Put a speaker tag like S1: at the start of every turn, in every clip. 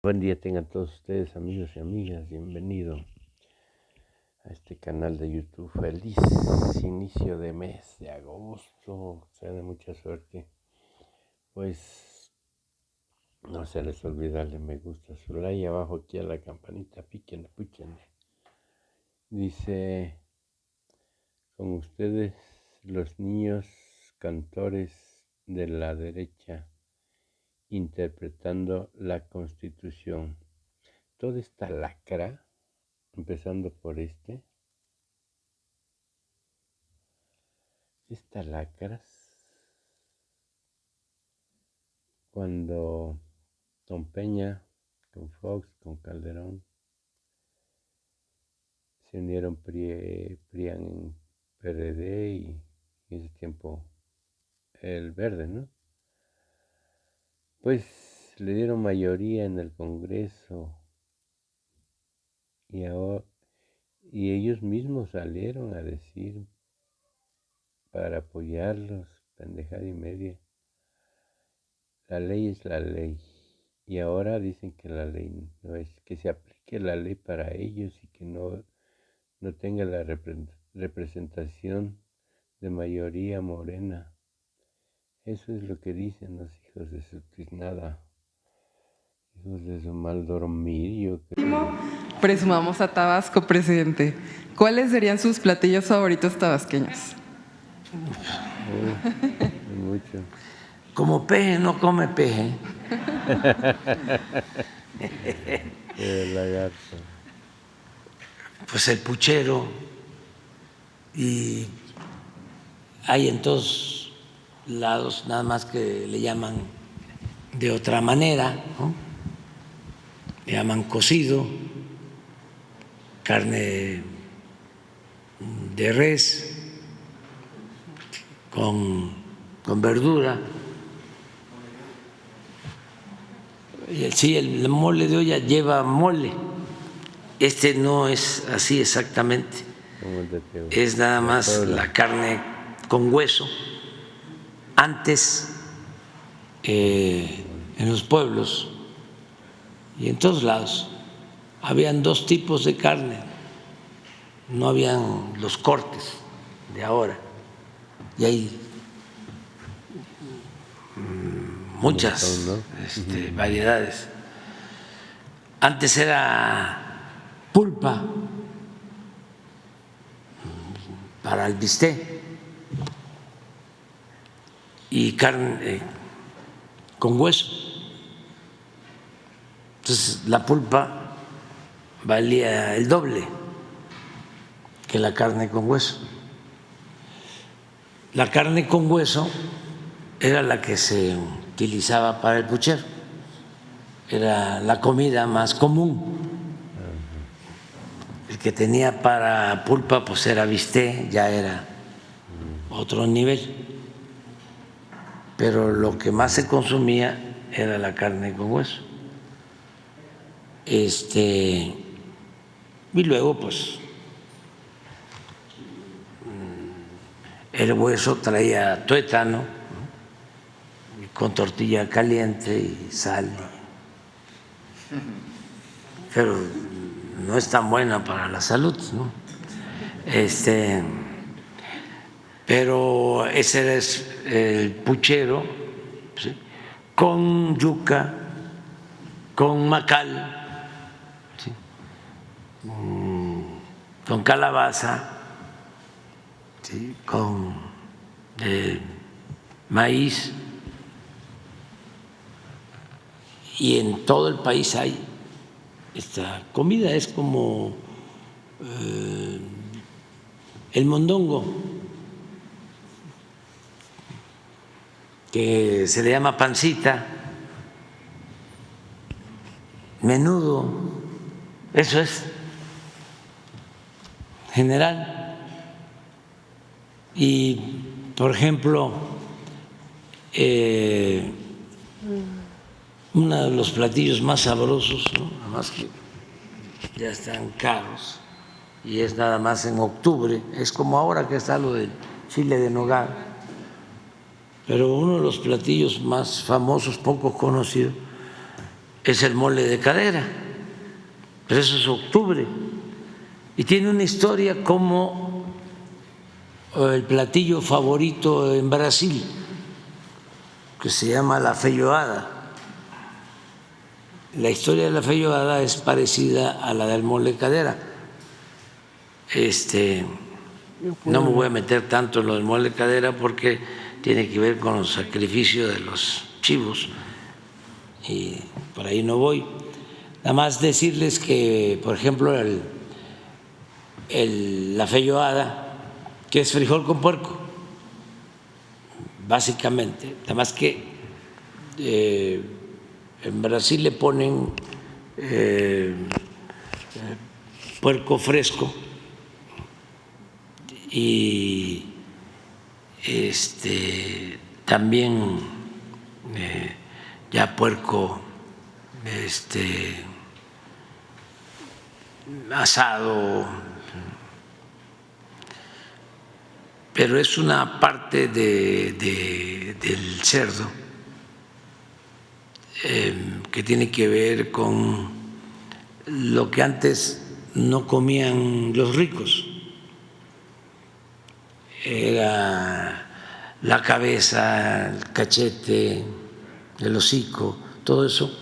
S1: Buen día tengan todos ustedes, amigos y amigas. Bienvenido a este canal de YouTube. Feliz inicio de mes de agosto. Sea de mucha suerte. Pues no se les olvide darle me gusta, su like, abajo aquí a la campanita, píquenle, púchenle. Dice, con ustedes los niños cantores de la derecha interpretando la Constitución. Toda esta lacra, empezando por estas lacras, cuando Don Peña, con Fox, con Calderón, se unieron PRIAN, PRD y en ese tiempo el Verde, ¿no? Pues le dieron mayoría en el Congreso y ellos mismos salieron a decir para apoyarlos, pendejada y media. La ley es la ley. Y ahora dicen que la ley no es, que se aplique la ley para ellos y que no tenga la representación de mayoría morena. Eso es lo que dicen los hijos de su tiznada, hijos de su mal dormir, yo creo.
S2: Presumamos a Tabasco, presidente. ¿Cuáles serían sus platillos favoritos tabasqueños?
S1: Mucho.
S3: Como peje no come peje.
S1: El lagarto.
S3: Pues el puchero, y hay en todos lados, nada más que le llaman de otra manera, ¿no? Le llaman cocido, carne de res con verdura. Sí, el mole de olla lleva mole. Este no es así exactamente. Es nada más la carne con hueso. Antes, en los pueblos y en todos lados, habían dos tipos de carne. No habían los cortes de ahora. Y hay muchas variedades. Antes era pulpa para el bistec y carne con hueso. Entonces la pulpa valía el doble que la carne con hueso. La carne con hueso era la que se utilizaba para el puchero, era la comida más común. El que tenía para pulpa pues era bistec, ya era otro nivel, pero lo que más se consumía era la carne con hueso. Y luego pues el hueso traía tuétano, ¿no? Con tortilla caliente y sal, pero no es tan buena para la salud, ¿no? Pero ese es el puchero, ¿sí? Con yuca, con macal, ¿sí? Con calabaza, ¿sí? Con maíz. Y en todo el país hay esta comida, es como el mondongo, que se le llama pancita, menudo, eso es general. Y, por ejemplo, uno de los platillos más sabrosos, ¿no? Además que ya están caros y es nada más en octubre, es como ahora que está lo del chile de nogal, pero uno de los platillos más famosos, poco conocidos, es el mole de cadera, pero eso es octubre. Y tiene una historia como el platillo favorito en Brasil, que se llama la feijoada. La historia de la feijoada es parecida a la del mole de cadera. No me voy a meter tanto en lo del mole de cadera porque tiene que ver con los sacrificios de los chivos y por ahí no voy. Nada más decirles que, por ejemplo, la feijoada, que es frijol con puerco, básicamente, nada más que en Brasil le ponen puerco fresco y también ya puerco asado, pero es una parte del cerdo que tiene que ver con lo que antes no comían los ricos. Era la cabeza, el cachete, el hocico, todo eso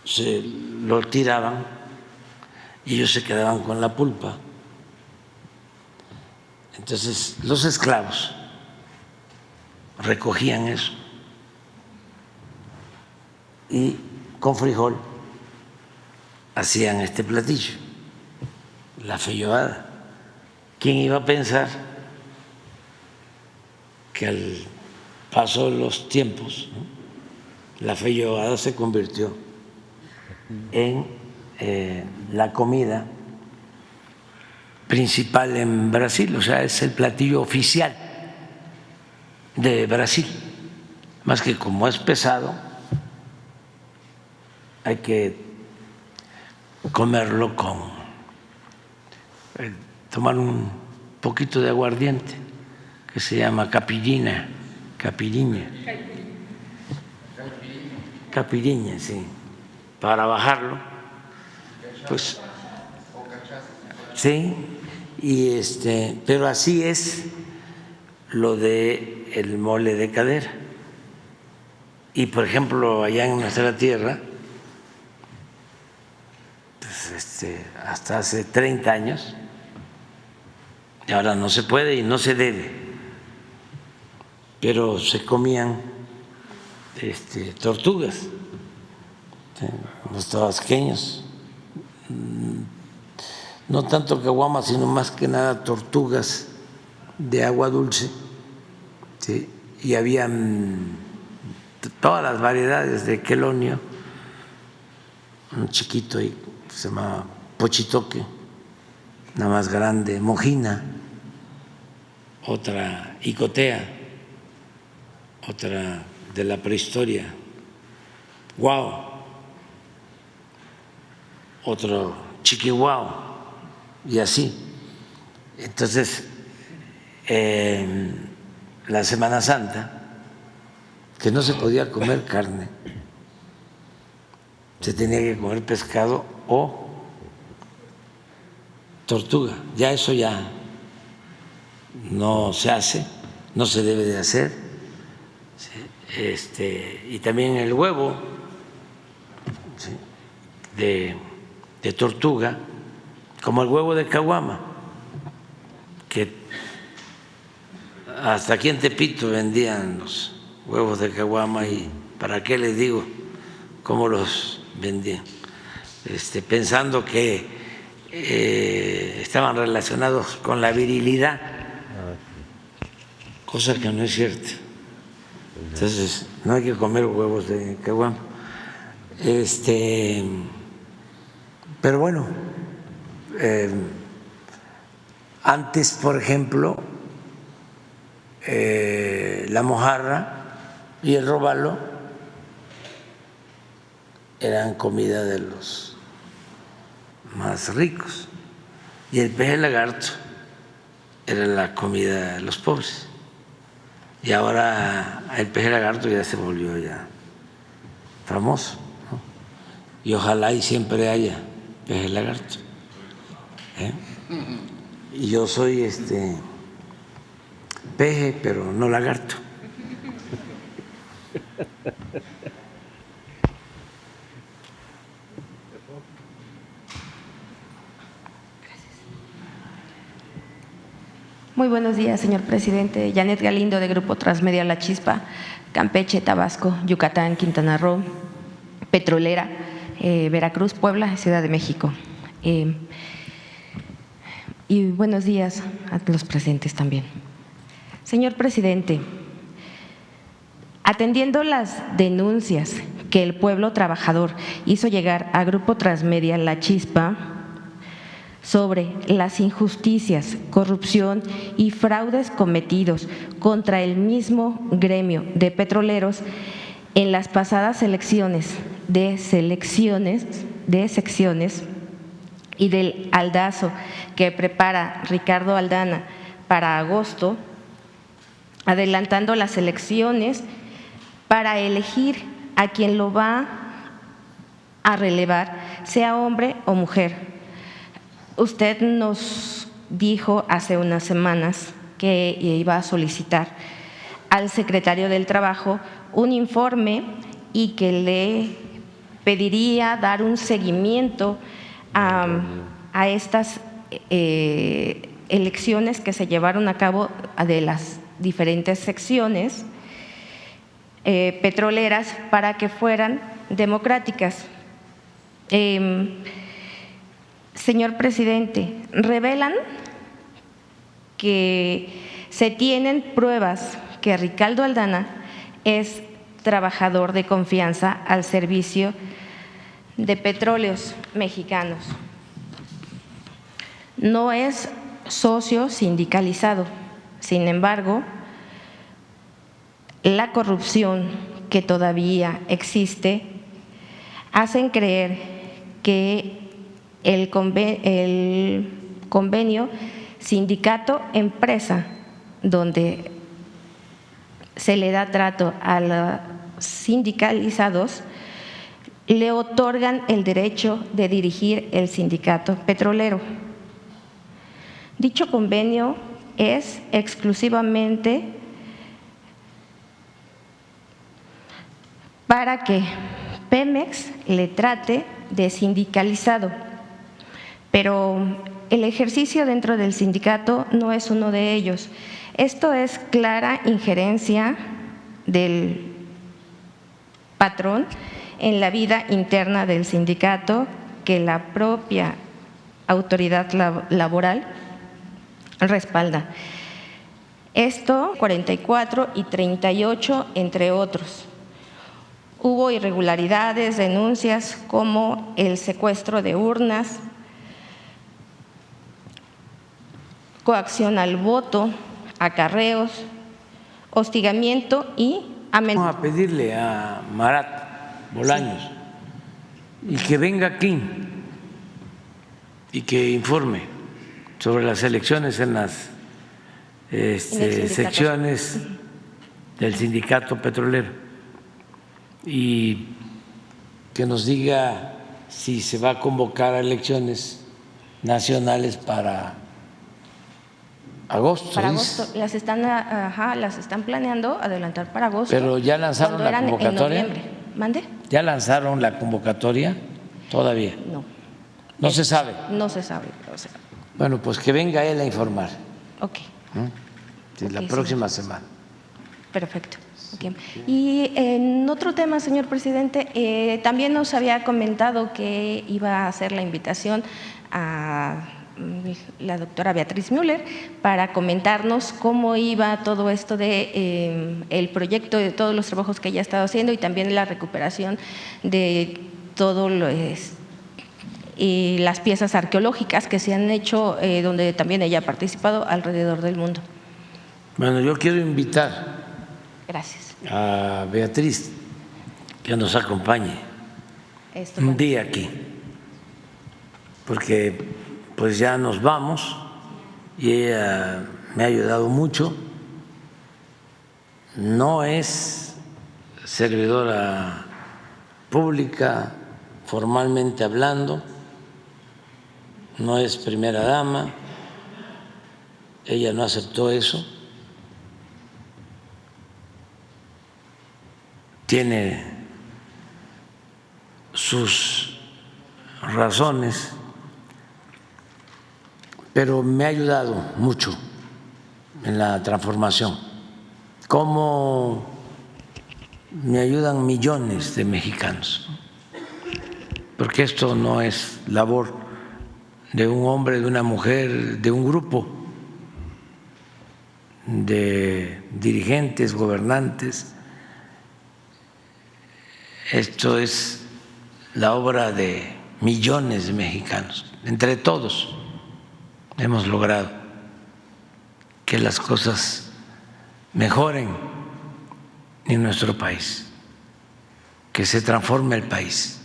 S3: se lo tiraban y ellos se quedaban con la pulpa. Entonces los esclavos recogían eso y con frijol hacían este platillo, la feijoada. ¿Quién iba a pensar que al paso de los tiempos, ¿no?, la feijoada se convirtió en la comida principal en Brasil? O sea, es el platillo oficial de Brasil, más que como es pesado, hay que comerlo con tomar un poquito de aguardiente que se llama caipirinha, sí, para bajarlo, pues sí, y pero así es lo de el mole de cadera. Y por ejemplo, allá en nuestra tierra, pues hasta hace 30 años, y ahora no se puede y no se debe, pero se comían tortugas, ¿sí?, los tabasqueños, no tanto caguamas, sino más que nada tortugas de agua dulce, ¿sí?, y habían todas las variedades de quelonio, un chiquito ahí que se llama pochitoque, una más grande, mojina, otra icotea, otra de la prehistoria, guau, otro chiquihuao, y así. Entonces, la Semana Santa, que no se podía comer carne, se tenía que comer pescado o tortuga. Ya eso ya no se hace, no se debe de hacer, ¿sí? Y también el huevo, ¿sí?, de tortuga, como el huevo de caguama, que hasta aquí en Tepito vendían los huevos de caguama, y para qué les digo cómo los vendían, pensando que estaban relacionados con la virilidad, cosa que no es cierta. Entonces no hay que comer huevos de caguama. Pero bueno, antes, por ejemplo, la mojarra y el róbalo eran comida de los más ricos, y el pez de lagarto era la comida de los pobres. Y ahora el pez de lagarto ya se volvió ya famoso. y ojalá y siempre haya peje lagarto. Y yo soy peje, pero no lagarto.
S4: Muy buenos días, señor presidente. Janet Galindo, de Grupo Transmedia La Chispa, Campeche, Tabasco, Yucatán, Quintana Roo, Petrolera, Veracruz, Puebla, Ciudad de México. Y buenos días a los presentes también. Señor presidente, atendiendo las denuncias que el pueblo trabajador hizo llegar a Grupo Transmedia La Chispa sobre las injusticias, corrupción y fraudes cometidos contra el mismo gremio de petroleros en las pasadas elecciones de secciones y del aldazo que prepara Ricardo Aldana para agosto, adelantando las elecciones para elegir a quien lo va a relevar, sea hombre o mujer. Usted nos dijo hace unas semanas que iba a solicitar al secretario del Trabajo un informe y que le pediría dar un seguimiento a estas elecciones que se llevaron a cabo de las diferentes secciones petroleras para que fueran democráticas. Señor presidente, revelan que se tienen pruebas que Ricardo Aldana es trabajador de confianza al servicio de Petróleos Mexicanos. No es socio sindicalizado. Sin embargo, la corrupción que todavía existe hacen creer que el convenio sindicato-empresa, donde se le da trato a los sindicalizados, le otorgan el derecho de dirigir el sindicato petrolero. Dicho convenio es exclusivamente para que Pemex le trate de sindicalizado, pero el ejercicio dentro del sindicato no es uno de ellos. Esto es clara injerencia del patrón en la vida interna del sindicato que la propia autoridad laboral respalda. Esto 44 y 38, entre otros. Hubo irregularidades, denuncias como el secuestro de urnas, coacción al voto, acarreos, hostigamiento y amenazas.
S3: Vamos a pedirle a Marat Bolaños y que venga aquí y que informe sobre las elecciones en las secciones del sindicato petrolero y que nos diga si se va a convocar a elecciones nacionales para agosto.
S4: Para agosto, las están planeando adelantar para agosto.
S3: Pero ya lanzaron la convocatoria.
S4: ¿Mande?
S3: ¿Ya lanzaron la convocatoria? Todavía.
S4: No.
S3: No se sabe.
S4: No se sabe.
S3: Bueno, pues que venga él a informar.
S4: Ok.
S3: Sí, la próxima semana.
S4: Perfecto. Okay. Y en otro tema, señor presidente, también nos había comentado que iba a hacer la invitación a la doctora Beatriz Müller para comentarnos cómo iba todo esto de el proyecto, de todos los trabajos que ella ha estado haciendo y también la recuperación de todo y las piezas arqueológicas que se han hecho, donde también ella ha participado alrededor del mundo.
S3: Bueno, yo quiero invitar
S4: Gracias.
S3: a Beatriz que nos acompañe un día aquí, porque pues ya nos vamos y ella me ha ayudado mucho. No es servidora pública, formalmente hablando, no es primera dama, ella no aceptó eso, tiene sus razones, pero me ha ayudado mucho en la transformación, como me ayudan millones de mexicanos, porque esto no es labor de un hombre, de una mujer, de un grupo de dirigentes, gobernantes. Esto es la obra de millones de mexicanos. Entre todos hemos logrado que las cosas mejoren en nuestro país, que se transforme el país.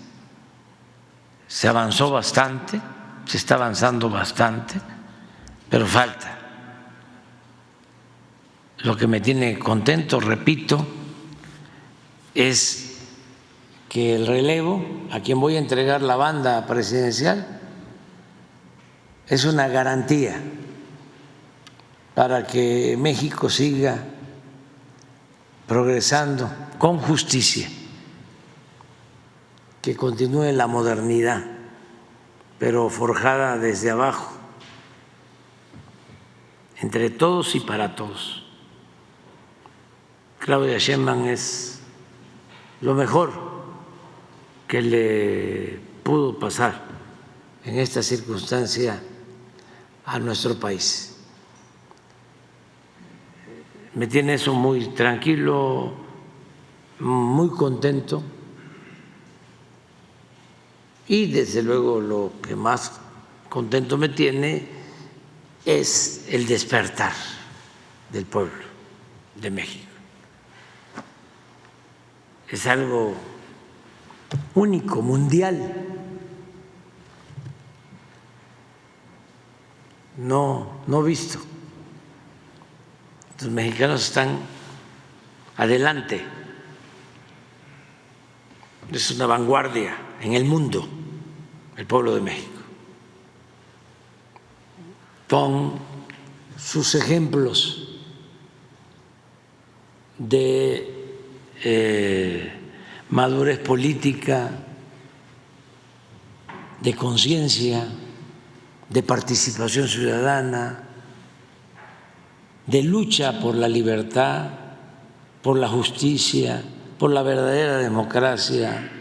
S3: Se avanzó bastante, se está avanzando bastante, pero falta. Lo que me tiene contento, repito, es que el relevo, a quien voy a entregar la banda presidencial, es una garantía para que México siga progresando con justicia, que continúe la modernidad, pero forjada desde abajo, entre todos y para todos. Claudia Sheinbaum es lo mejor que le pudo pasar en esta circunstancia a nuestro país. Me tiene eso muy tranquilo, muy contento, y desde luego lo que más contento me tiene es el despertar del pueblo de México. Es algo único, mundial. No visto. Los mexicanos están adelante. Es una vanguardia en el mundo, el pueblo de México, con sus ejemplos de madurez política, de conciencia, de participación ciudadana, de lucha por la libertad, por la justicia, por la verdadera democracia,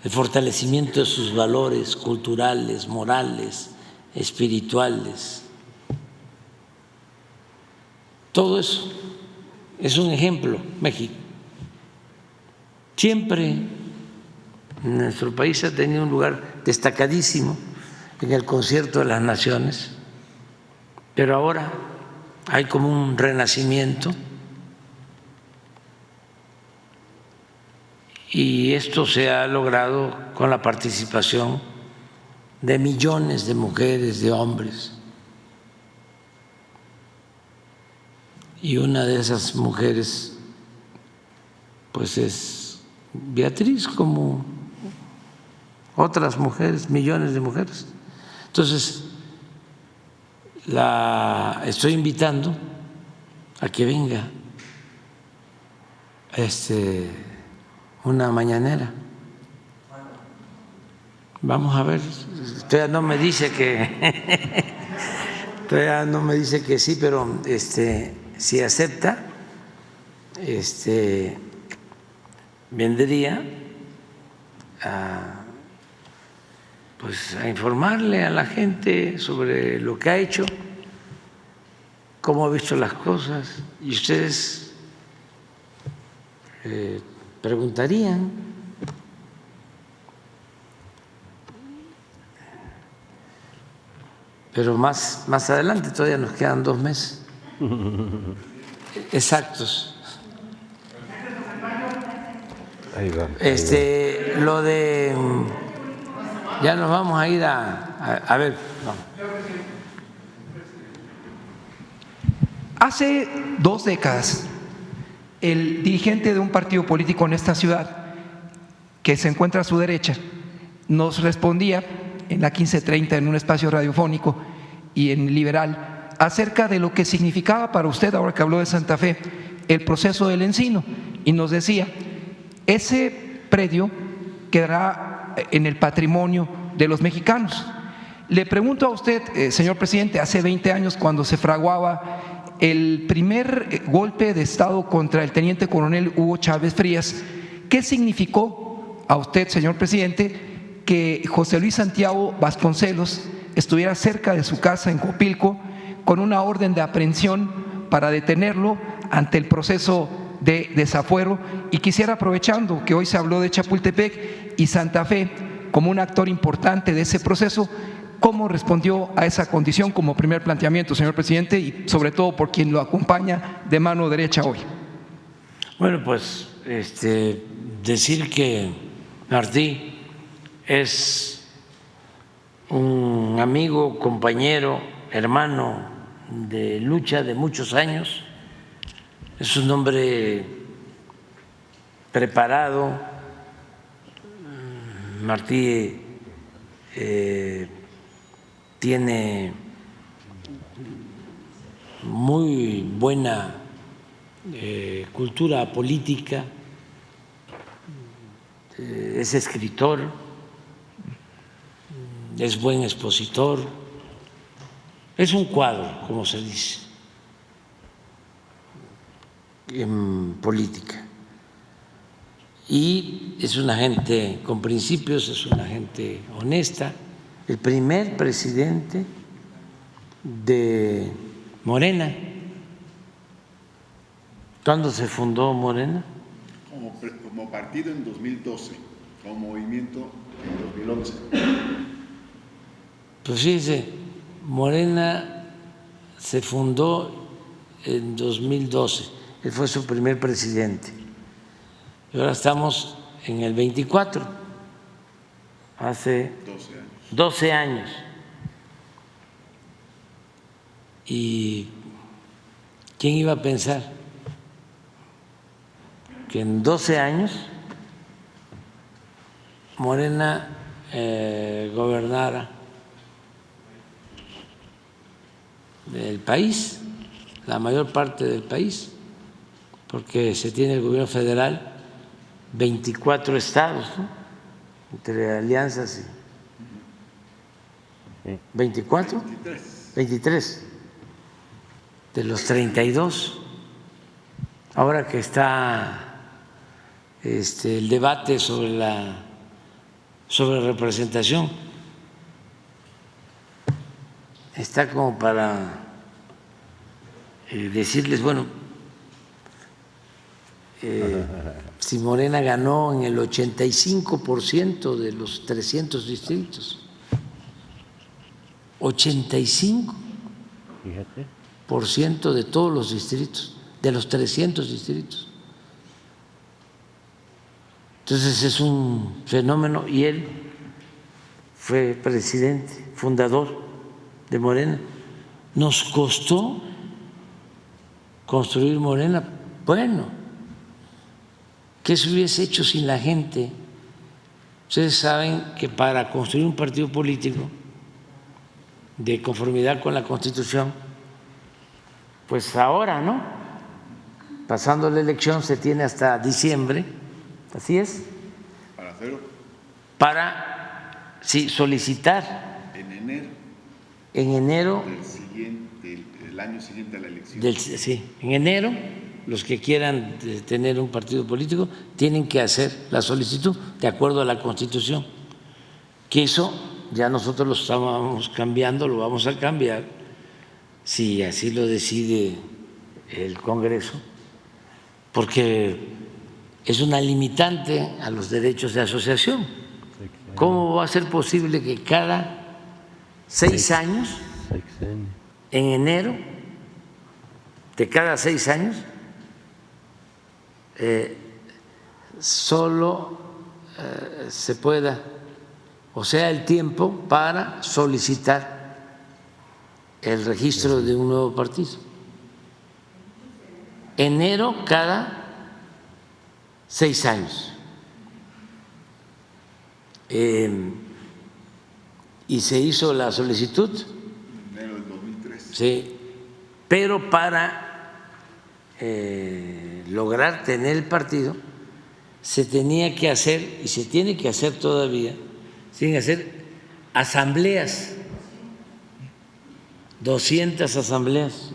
S3: el fortalecimiento de sus valores culturales, morales, espirituales. Todo eso es un ejemplo, México. Siempre nuestro país ha tenido un lugar destacadísimo en el concierto de las naciones, pero ahora hay como un renacimiento, y esto se ha logrado con la participación de millones de mujeres, de hombres. Y una de esas mujeres pues es Beatriz, como otras mujeres, millones de mujeres. Entonces la estoy invitando a que venga una mañanera. Vamos a ver, todavía no me dice que todavía no me dice que sí, pero si acepta, vendría a informarle a la gente sobre lo que ha hecho, cómo ha visto las cosas, y ustedes preguntarían. Pero más adelante, todavía nos quedan 2 meses exactos.
S1: Ahí va.
S3: Lo de ya nos vamos a ir a ver. No.
S5: Hace 2 décadas, el dirigente de un partido político en esta ciudad que se encuentra a su derecha, nos respondía en la 15:30 en un espacio radiofónico y en Liberal acerca de lo que significaba para usted, ahora que habló de Santa Fe, el proceso del Encino, y nos decía, ese predio quedará en el patrimonio de los mexicanos. Le pregunto a usted, señor presidente, hace 20 años cuando se fraguaba el primer golpe de Estado contra el teniente coronel Hugo Chávez Frías, ¿qué significó a usted, señor presidente, que José Luis Santiago Vasconcelos estuviera cerca de su casa en Copilco con una orden de aprehensión para detenerlo ante el proceso de desafuero? Y quisiera, aprovechando que hoy se habló de Chapultepec y Santa Fe como un actor importante de ese proceso, ¿cómo respondió a esa condición como primer planteamiento, señor presidente, y sobre todo por quien lo acompaña de mano derecha hoy?
S3: Bueno, pues decir que Martí es un amigo, compañero, hermano de lucha de muchos años, es un hombre preparado. Martí tiene muy buena cultura política, es escritor, es buen expositor, es un cuadro, como se dice en política, y es una gente con principios, es una gente honesta. El primer presidente de Morena. ¿Cuándo se fundó Morena?
S6: Como partido en 2012, como movimiento en 2011.
S3: Pues fíjese, Morena se fundó en 2012, él fue su primer presidente. Y ahora estamos en el 24, hace 12 años. ¿Y quién iba a pensar que en 12 años Morena gobernara el país, la mayor parte del país, porque se tiene el gobierno federal, 24 estados, ¿no? Entre alianzas y 24, 23 de los 32. Ahora que está el debate sobre representación, está como para decirles, bueno, si Morena ganó en el 85% de los 300 distritos, 85% de todos los distritos, de los 300 distritos. Entonces es un fenómeno, y él fue presidente, fundador de Morena. Nos costó construir Morena. Bueno, ¿qué se hubiese hecho sin la gente? Ustedes saben que para construir un partido político de conformidad con la Constitución, pues ahora, ¿no? Pasando la elección se tiene hasta diciembre, así es.
S6: Para hacerlo.
S3: Para, sí, solicitar.
S6: En enero.
S3: En enero.
S6: Del año siguiente a la elección.
S3: Sí, en enero, los que quieran tener un partido político tienen que hacer la solicitud de acuerdo a la Constitución, que eso ya nosotros lo estábamos cambiando, lo vamos a cambiar, si así lo decide el Congreso, porque es una limitante a los derechos de asociación. ¿Cómo va a ser posible que cada 6 años, en enero de cada 6 años, solo se pueda, o sea, el tiempo para solicitar el registro de un nuevo partido? Enero cada 6 años. y se hizo la solicitud.
S6: En enero del 2003.
S3: Sí, pero para lograr tener el partido se tenía que hacer, y se tiene que hacer todavía, se tienen que hacer asambleas, 200 asambleas.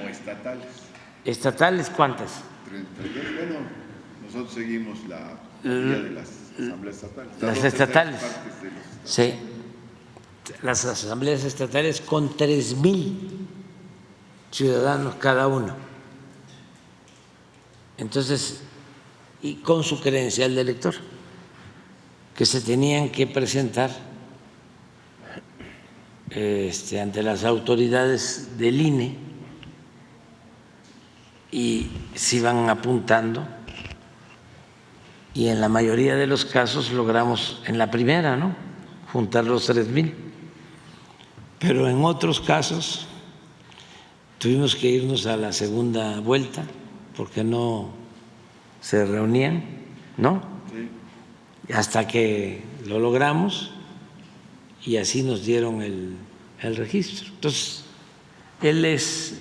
S6: O estatales.
S3: ¿Estatales cuántas?
S6: 32. Bueno, nosotros seguimos la vía de las asambleas estatales.
S3: Las estatales. Sí, las asambleas estatales con 3,000 ciudadanos cada uno. Entonces, y con su credencial de elector, que se tenían que presentar ante las autoridades del INE y se iban apuntando, y en la mayoría de los casos logramos en la primera, ¿no?, juntar los 3,000, pero en otros casos tuvimos que irnos a la segunda vuelta porque no se reunían, ¿no? Sí. Hasta que lo logramos y así nos dieron el registro. Entonces, él es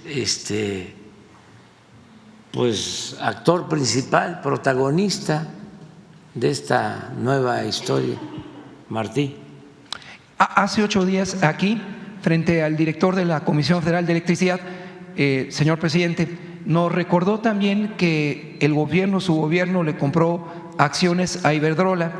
S3: pues actor principal, protagonista de esta nueva historia, Martí.
S5: Hace 8 días aquí, frente al director de la Comisión Federal de Electricidad, señor presidente, nos recordó también que el gobierno, su gobierno, le compró acciones a Iberdrola,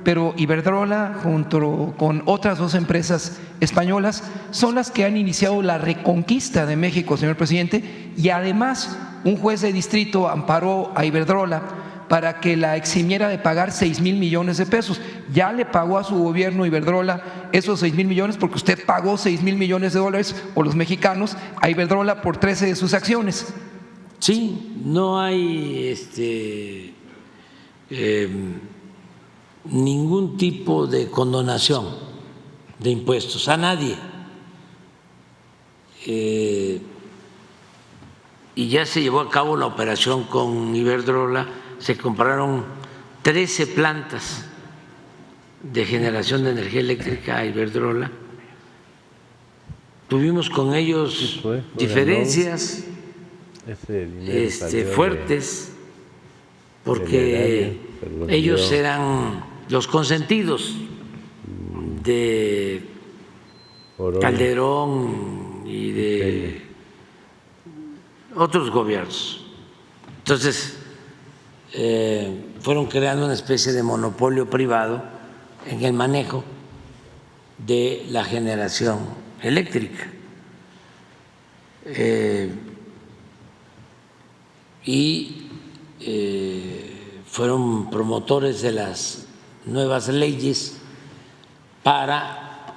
S5: pero Iberdrola, junto con otras 2 empresas españolas, son las que han iniciado la reconquista de México, señor presidente, y además un juez de distrito amparó a Iberdrola para que la eximiera de pagar 6,000 millones de pesos. Ya le pagó a su gobierno Iberdrola esos 6,000 millones porque usted pagó 6,000 millones de dólares, o los mexicanos, a Iberdrola por 13 de sus acciones.
S3: Sí, no hay ningún tipo de condonación de impuestos a nadie. Y ya se llevó a cabo la operación con Iberdrola, se compraron 13 plantas de generación de energía eléctrica a Iberdrola. Tuvimos con ellos diferencias fuertes porque ellos eran los consentidos de Calderón y de otros gobiernos. Entonces, fueron creando una especie de monopolio privado en el manejo de la generación eléctrica. Y fueron promotores de las nuevas leyes para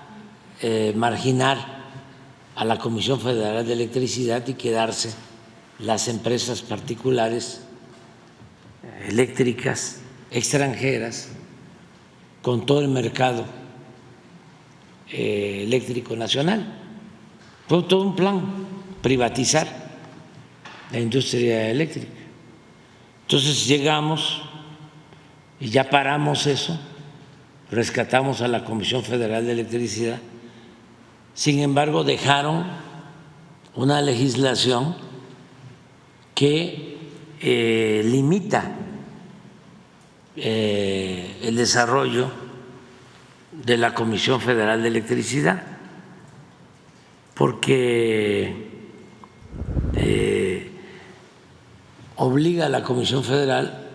S3: marginar a la Comisión Federal de Electricidad y quedarse las empresas particulares eléctricas extranjeras con todo el mercado eléctrico nacional. Fue todo un plan, privatizar la industria eléctrica. Entonces llegamos y ya paramos eso, rescatamos a la Comisión Federal de Electricidad. Sin embargo, dejaron una legislación que limita el desarrollo de la Comisión Federal de Electricidad, porque obliga a la Comisión Federal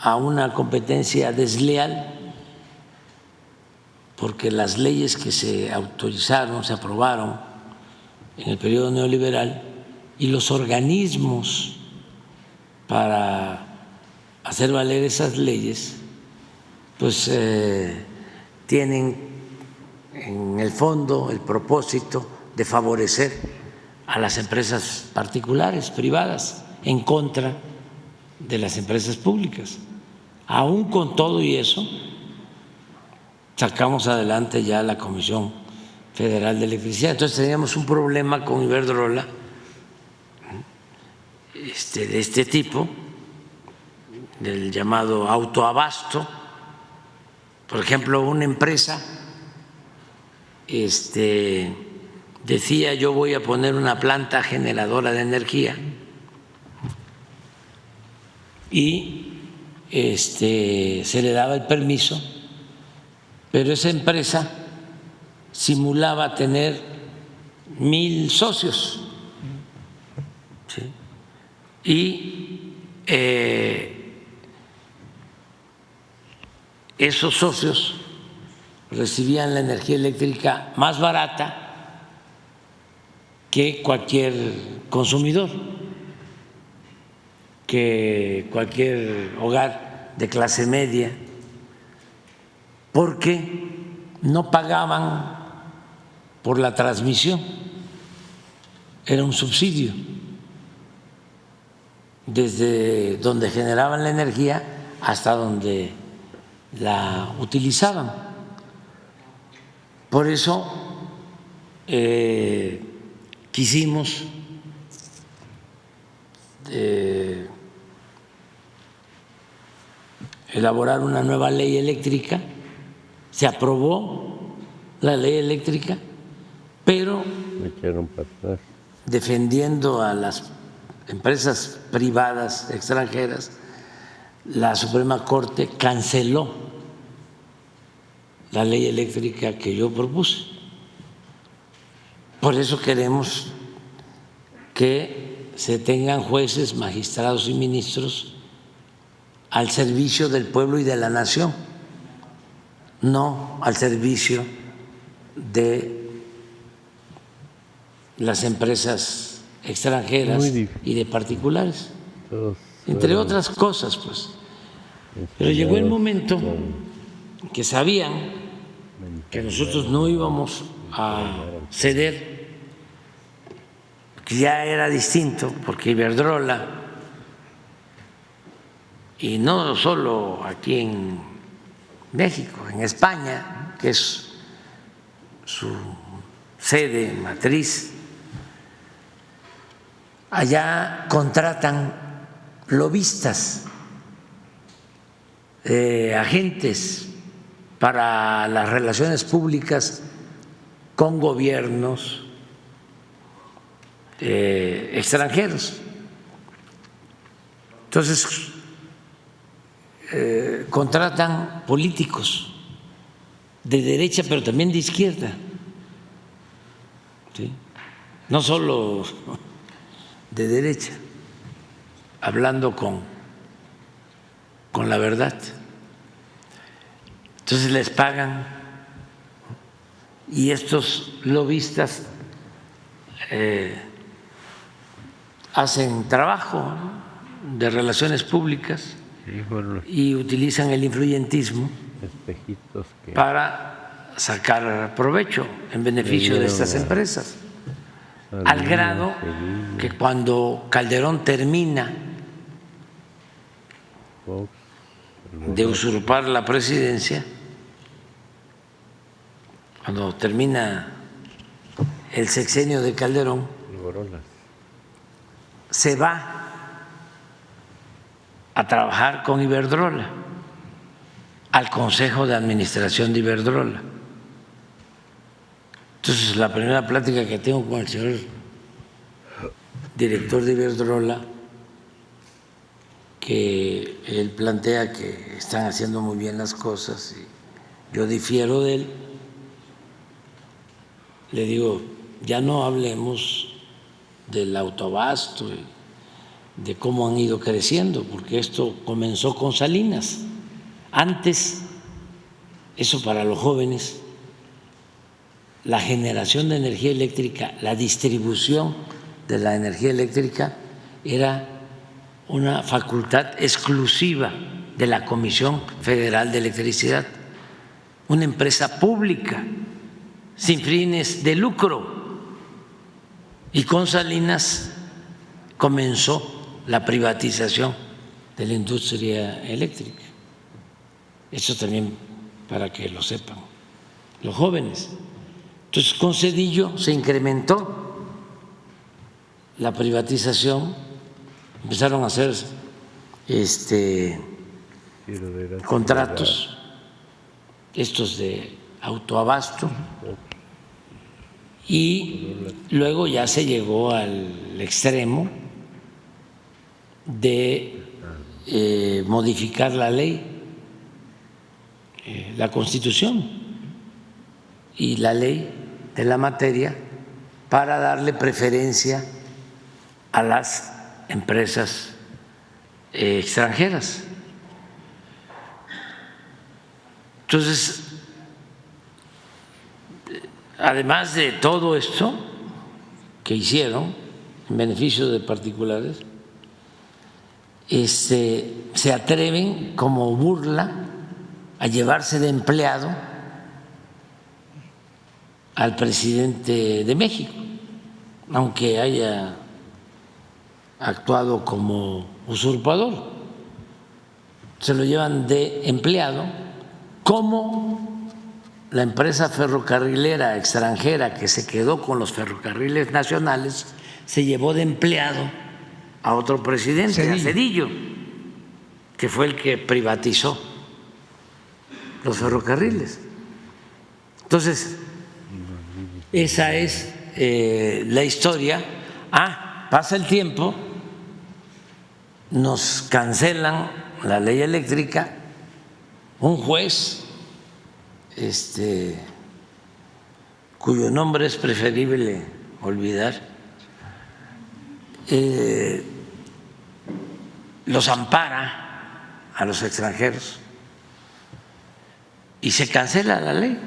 S3: a una competencia desleal, porque las leyes que se autorizaron, se aprobaron en el periodo neoliberal, y los organismos para hacer valer esas leyes, pues tienen en el fondo el propósito de favorecer a las empresas particulares, privadas, en contra de las empresas públicas. Aún con todo y eso, sacamos adelante ya la Comisión Federal de Electricidad. Entonces teníamos un problema con Iberdrola de este tipo, del llamado autoabasto, por ejemplo, una empresa decía yo voy a poner una planta generadora de energía y se le daba el permiso, pero esa empresa simulaba tener 1,000 socios, ¿sí? Y esos socios recibían la energía eléctrica más barata que cualquier consumidor, que cualquier hogar de clase media, porque no pagaban por la transmisión, era un subsidio desde donde generaban la energía hasta donde la utilizaban. Por eso quisimos elaborar una nueva ley eléctrica, se aprobó la ley eléctrica, pero
S1: Me echaron para atrás.
S3: defendiendo a las empresas privadas extranjeras, la Suprema Corte canceló la ley eléctrica que yo propuse. Por eso queremos que se tengan jueces, magistrados y ministros al servicio del pueblo y de la nación, no al servicio de las empresas extranjeras y de particulares, entre otras cosas, pues. Pero llegó el momento que sabían que nosotros no íbamos a ceder, que ya era distinto, porque Iberdrola, y no solo aquí en México, en España, que es su sede matriz, allá contratan lobistas, agentes para las relaciones públicas con gobiernos extranjeros. Entonces, contratan políticos de derecha, pero también de izquierda, ¿sí? No solo de derecha, hablando con la verdad. Entonces les pagan y estos lobistas hacen trabajo, ¿no?, de relaciones públicas,
S1: Sí, fueron los
S3: y utilizan el influyentismo
S1: espejitos que
S3: para sacar provecho en beneficio de estas empresas, al grado que cuando Calderón termina
S1: Fox,
S3: de usurpar la presidencia, cuando termina el sexenio de Calderón,
S1: Borolas.
S3: se va a trabajar con Iberdrola, al Consejo de Administración de Iberdrola. Entonces, la primera plática que tengo con el señor director de Iberdrola, que él plantea que están haciendo muy bien las cosas y yo difiero de él, le digo, ya no hablemos del autoabasto y de cómo han ido creciendo, porque esto comenzó con Salinas. Antes, eso para los jóvenes, la generación de energía eléctrica, la distribución de la energía eléctrica era una facultad exclusiva de la Comisión Federal de Electricidad, una empresa pública sin fines de lucro. Y con Salinas comenzó la privatización de la industria eléctrica. Eso también para que lo sepan los jóvenes. Entonces, con Zedillo se incrementó la privatización, empezaron a hacer contratos estos de autoabasto, y luego ya se llegó al extremo de modificar la ley, la Constitución y la ley de la materia para darle preferencia a las empresas extranjeras. Entonces, además de todo esto que hicieron en beneficio de particulares, se atreven como burla a llevarse de empleado al presidente de México, aunque haya actuado como usurpador. Se lo llevan de empleado, como la empresa ferrocarrilera extranjera que se quedó con los ferrocarriles nacionales se llevó de empleado a otro presidente, a Zedillo, que fue el que privatizó los ferrocarriles. Entonces, esa es la historia. Pasa el tiempo, nos cancelan la ley eléctrica, un juez cuyo nombre es preferible olvidar, los ampara a los extranjeros y se cancela la ley.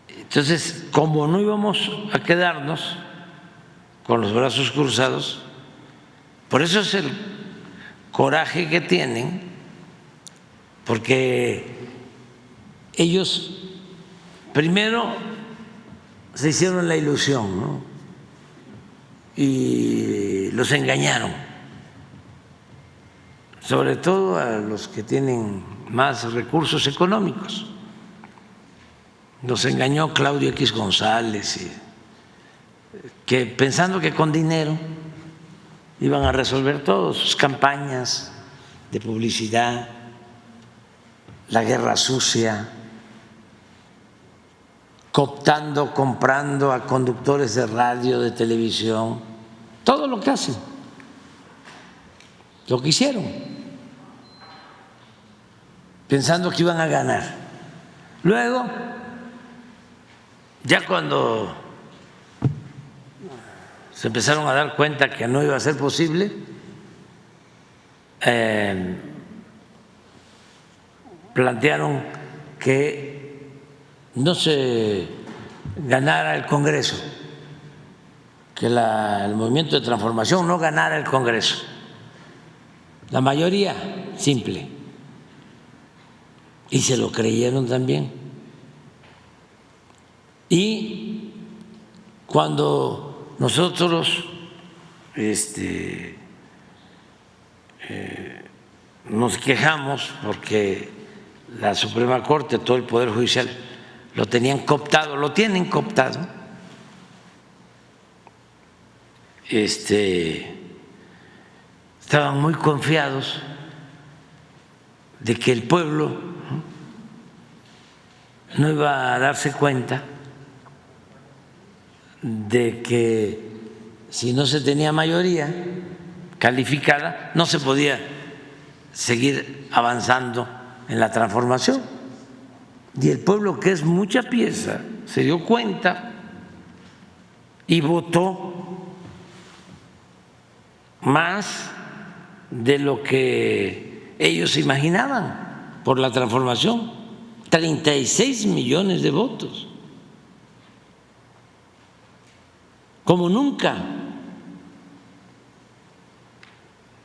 S3: Entonces, como no íbamos a quedarnos con los brazos cruzados, por eso es el coraje que tienen, porque ellos primero se hicieron la ilusión, ¿no? Y los engañaron, sobre todo a los que tienen más recursos económicos. Nos engañó Claudio X González, que pensando que con dinero iban a resolver todas sus campañas de publicidad, la guerra sucia, cooptando, comprando a conductores de radio, de televisión, todo lo que hacen, lo que hicieron, pensando que iban a ganar. Luego, ya cuando se empezaron a dar cuenta que no iba a ser posible, plantearon que no se ganara el Congreso, que el movimiento de transformación no ganara el Congreso, la mayoría simple, y se lo creyeron también. Y cuando nosotros nos quejamos porque la Suprema Corte, todo el Poder Judicial lo tenían cooptado, lo tienen cooptado, estaban muy confiados de que el pueblo no iba a darse cuenta de que si no se tenía mayoría calificada no se podía seguir avanzando en la transformación. Y el pueblo, que es mucha pieza, se dio cuenta y votó más de lo que ellos imaginaban por la transformación, 36 millones de votos, como nunca.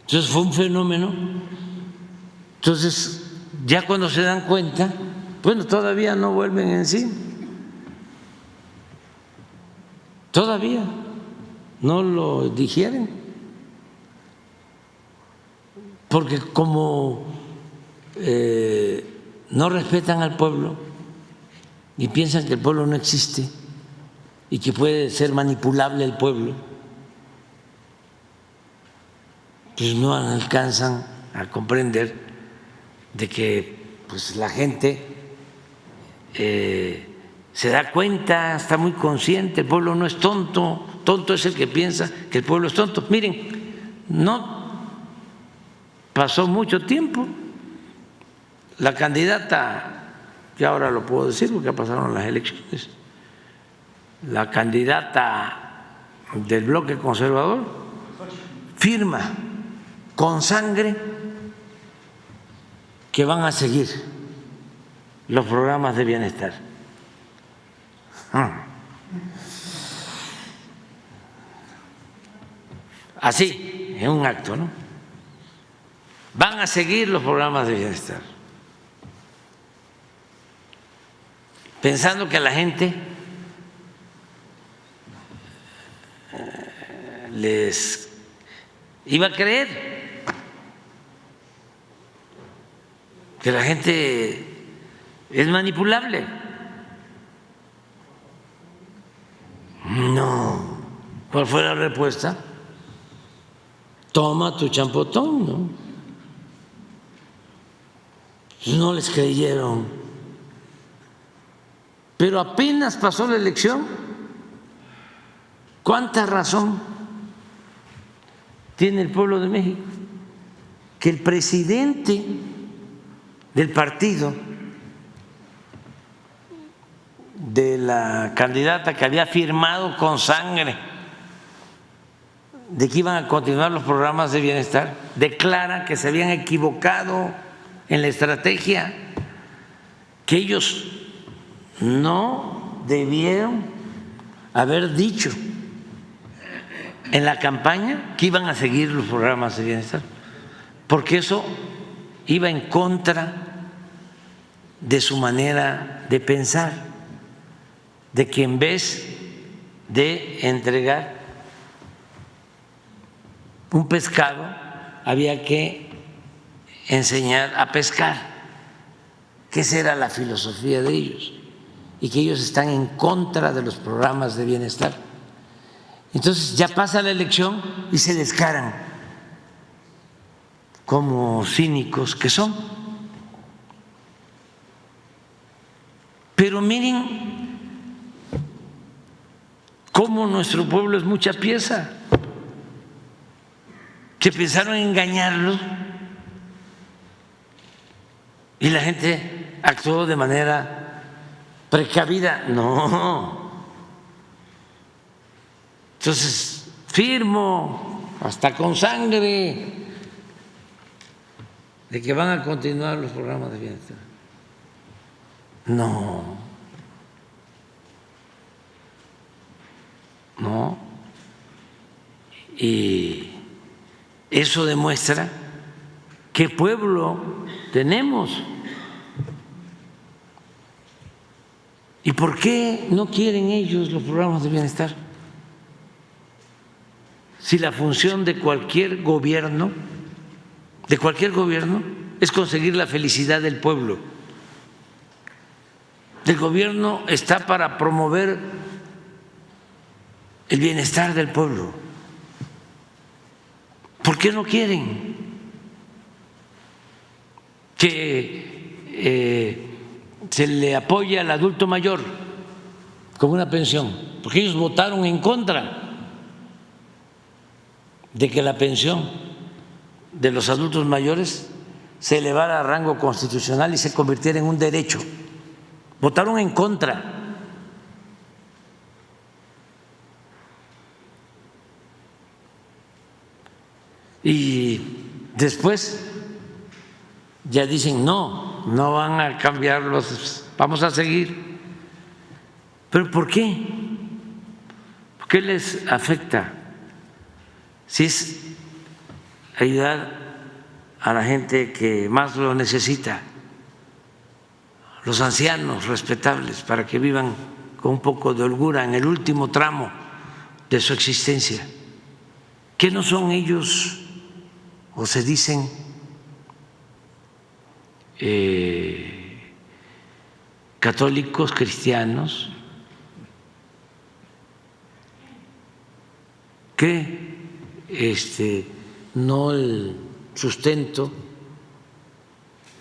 S3: Entonces fue un fenómeno. Entonces, ya cuando se dan cuenta, bueno, todavía no vuelven en sí, todavía no lo digieren, porque como no respetan al pueblo y piensan que el pueblo no existe y que puede ser manipulable el pueblo, pues no alcanzan a comprender de que pues la gente se da cuenta, está muy consciente, el pueblo no es tonto, tonto es el que piensa que el pueblo es tonto. Miren, no pasó mucho tiempo, la candidata, y ahora lo puedo decir porque pasaron las elecciones, la candidata del bloque conservador firma con sangre que van a seguir los programas de bienestar. Así, en un acto, ¿no? Van a seguir los programas de bienestar, pensando que a la gente les iba a creer, que la gente es manipulable. No. ¿Cuál fue la respuesta? Toma tu champotón, ¿no? No les creyeron. Pero apenas pasó la elección, ¿cuánta razón tiene el pueblo de México? Que el presidente del partido de la candidata que había firmado con sangre de que iban a continuar los programas de bienestar, declara que se habían equivocado en la estrategia, que ellos no debieron haber dicho en la campaña que iban a seguir los programas de bienestar, porque eso iba en contra de su manera de pensar, de que en vez de entregar un pescado había que enseñar a pescar, que esa era la filosofía de ellos, y que ellos están en contra de los programas de bienestar. Entonces ya pasa la elección y se descaran como cínicos que son. Pero miren cómo nuestro pueblo es mucha pieza, que pensaron engañarlos y la gente actuó de manera precavida. No. Entonces, firmo hasta con sangre de que van a continuar los programas de bienestar. No. No. Y eso demuestra qué pueblo tenemos. ¿Y por qué no quieren ellos los programas de bienestar? Si la función de cualquier gobierno es conseguir la felicidad del pueblo. El gobierno está para promover el bienestar del pueblo. ¿Por qué no quieren que se le apoye al adulto mayor con una pensión? Porque ellos votaron en contra de que la pensión de los adultos mayores se elevara a rango constitucional y se convirtiera en un derecho. Votaron en contra. Y después ya dicen, no van a cambiarlos, vamos a seguir. ¿Pero por qué? ¿Por qué les afecta? Si es ayudar a la gente que más lo necesita, los ancianos respetables, para que vivan con un poco de holgura en el último tramo de su existencia. ¿Qué no son ellos, o se dicen católicos, cristianos, que no el sustento,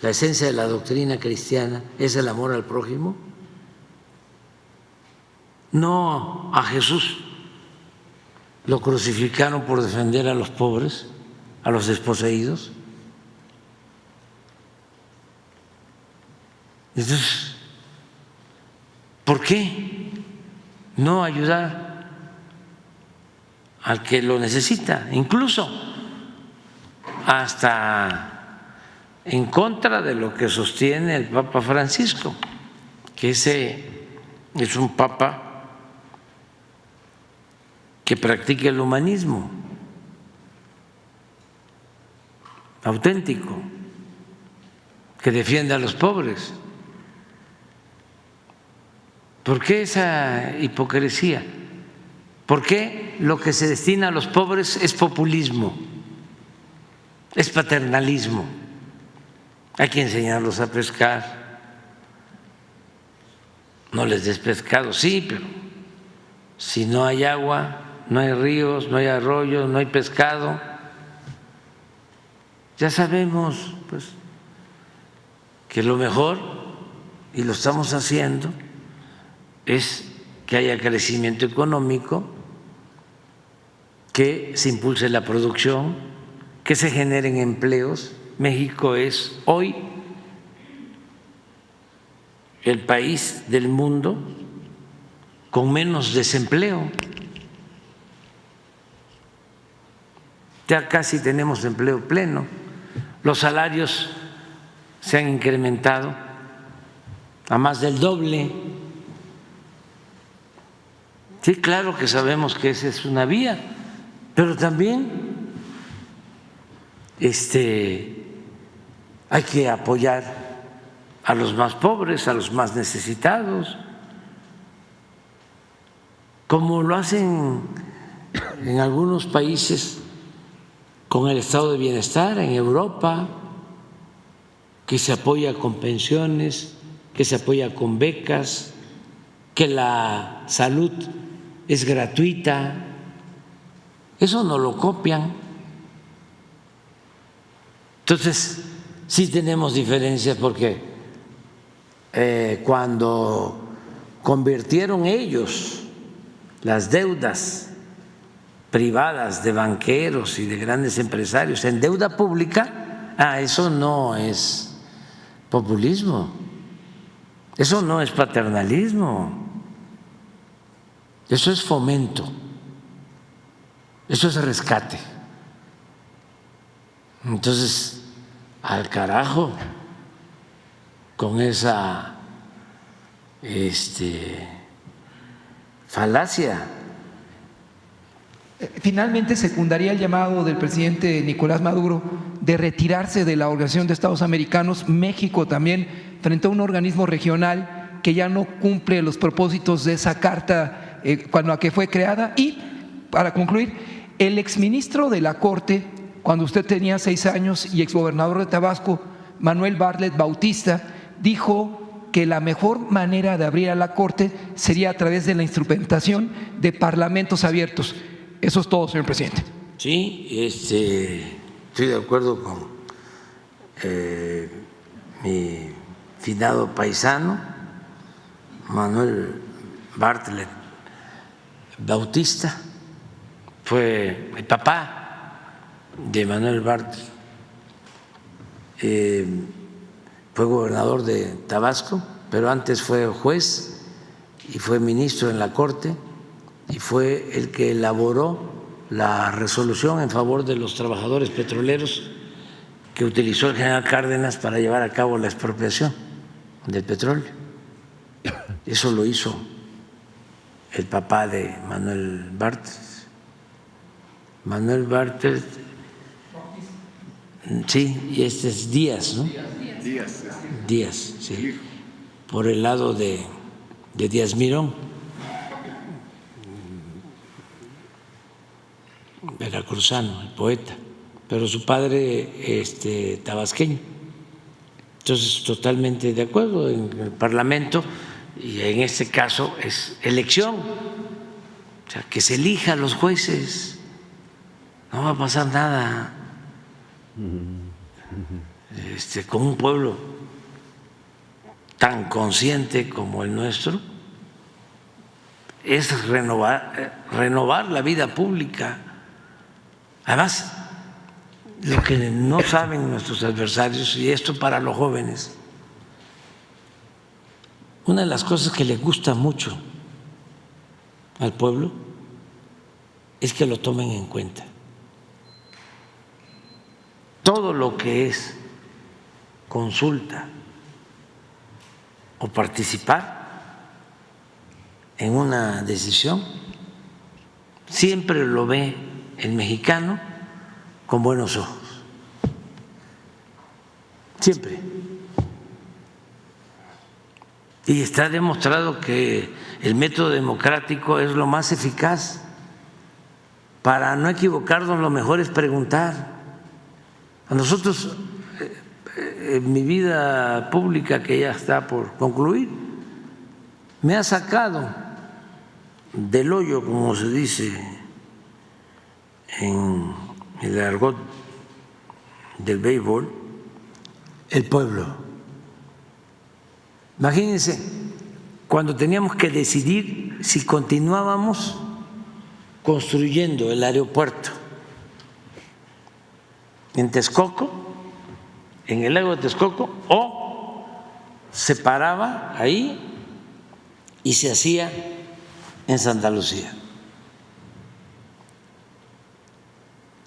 S3: la esencia de la doctrina cristiana es el amor al prójimo. No a Jesús lo crucificaron por defender a los pobres, a los desposeídos. Entonces, ¿por qué no ayudar al que lo necesita? Incluso hasta en contra de lo que sostiene el Papa Francisco, que ese es un papa que practica el humanismo auténtico, que defiende a los pobres. ¿Por qué esa hipocresía? ¿Por qué lo que se destina a los pobres es populismo, es paternalismo? Hay que enseñarlos a pescar. No les des pescado, sí, pero si no hay agua, no hay ríos, no hay arroyos, no hay pescado, ya sabemos pues que lo mejor, y lo estamos haciendo, es que haya crecimiento económico, que se impulse la producción, que se generen empleos. México es hoy el país del mundo con menos desempleo. Ya casi tenemos empleo pleno. Los salarios se han incrementado a más del doble. Sí, claro que sabemos que esa es una vía, pero también hay que apoyar a los más pobres, a los más necesitados, como lo hacen en algunos países con el estado de bienestar, en Europa, que se apoya con pensiones, que se apoya con becas, que la salud es gratuita. Eso no lo copian. Entonces, sí tenemos diferencias porque cuando convirtieron ellos las deudas privadas de banqueros y de grandes empresarios en deuda pública, eso no es populismo, eso no es paternalismo, eso es fomento, eso es rescate. Entonces, al carajo con esa falacia.
S5: Finalmente, secundaría el llamado del presidente Nicolás Maduro de retirarse de la Organización de Estados Americanos, México también, frente a un organismo regional que ya no cumple los propósitos de esa carta cuando la que fue creada. Y, para concluir, el exministro de la Corte, cuando usted tenía 6 años, y exgobernador de Tabasco, Manuel Bartlett Bautista, dijo que la mejor manera de abrir a la Corte sería a través de la instrumentación de parlamentos abiertos. Eso es todo, señor presidente.
S3: Sí, estoy de acuerdo con mi finado paisano, Manuel Bartlett Bautista, fue el papá de Manuel Bartlett, fue gobernador de Tabasco, pero antes fue juez y fue ministro en la Corte, y fue el que elaboró la resolución en favor de los trabajadores petroleros que utilizó el general Cárdenas para llevar a cabo la expropiación del petróleo. Eso lo hizo el papá de Manuel Bartlett. Manuel Bartlett, sí, y este es Díaz, ¿no? Díaz, sí, por el lado de Díaz Mirón, veracruzano, el poeta, pero su padre tabasqueño. Entonces, totalmente de acuerdo en el Parlamento, y en este caso es elección, o sea, que se elija a los jueces, no va a pasar nada. con un pueblo tan consciente como el nuestro, es renovar la vida pública. Además, lo que no saben nuestros adversarios, y esto para los jóvenes, una de las cosas que les gusta mucho al pueblo es que lo tomen en cuenta. Todo lo que es consulta o participar en una decisión, siempre lo ve el mexicano con buenos ojos. Siempre. Y está demostrado que el método democrático es lo más eficaz. Para no equivocarnos, lo mejor es preguntar. A nosotros, en mi vida pública, que ya está por concluir, me ha sacado del hoyo, como se dice en el argot del béisbol, el pueblo. Imagínense, cuando teníamos que decidir si continuábamos construyendo el aeropuerto en Texcoco, en el lago de Texcoco, o se paraba ahí y se hacía en Santa Lucía.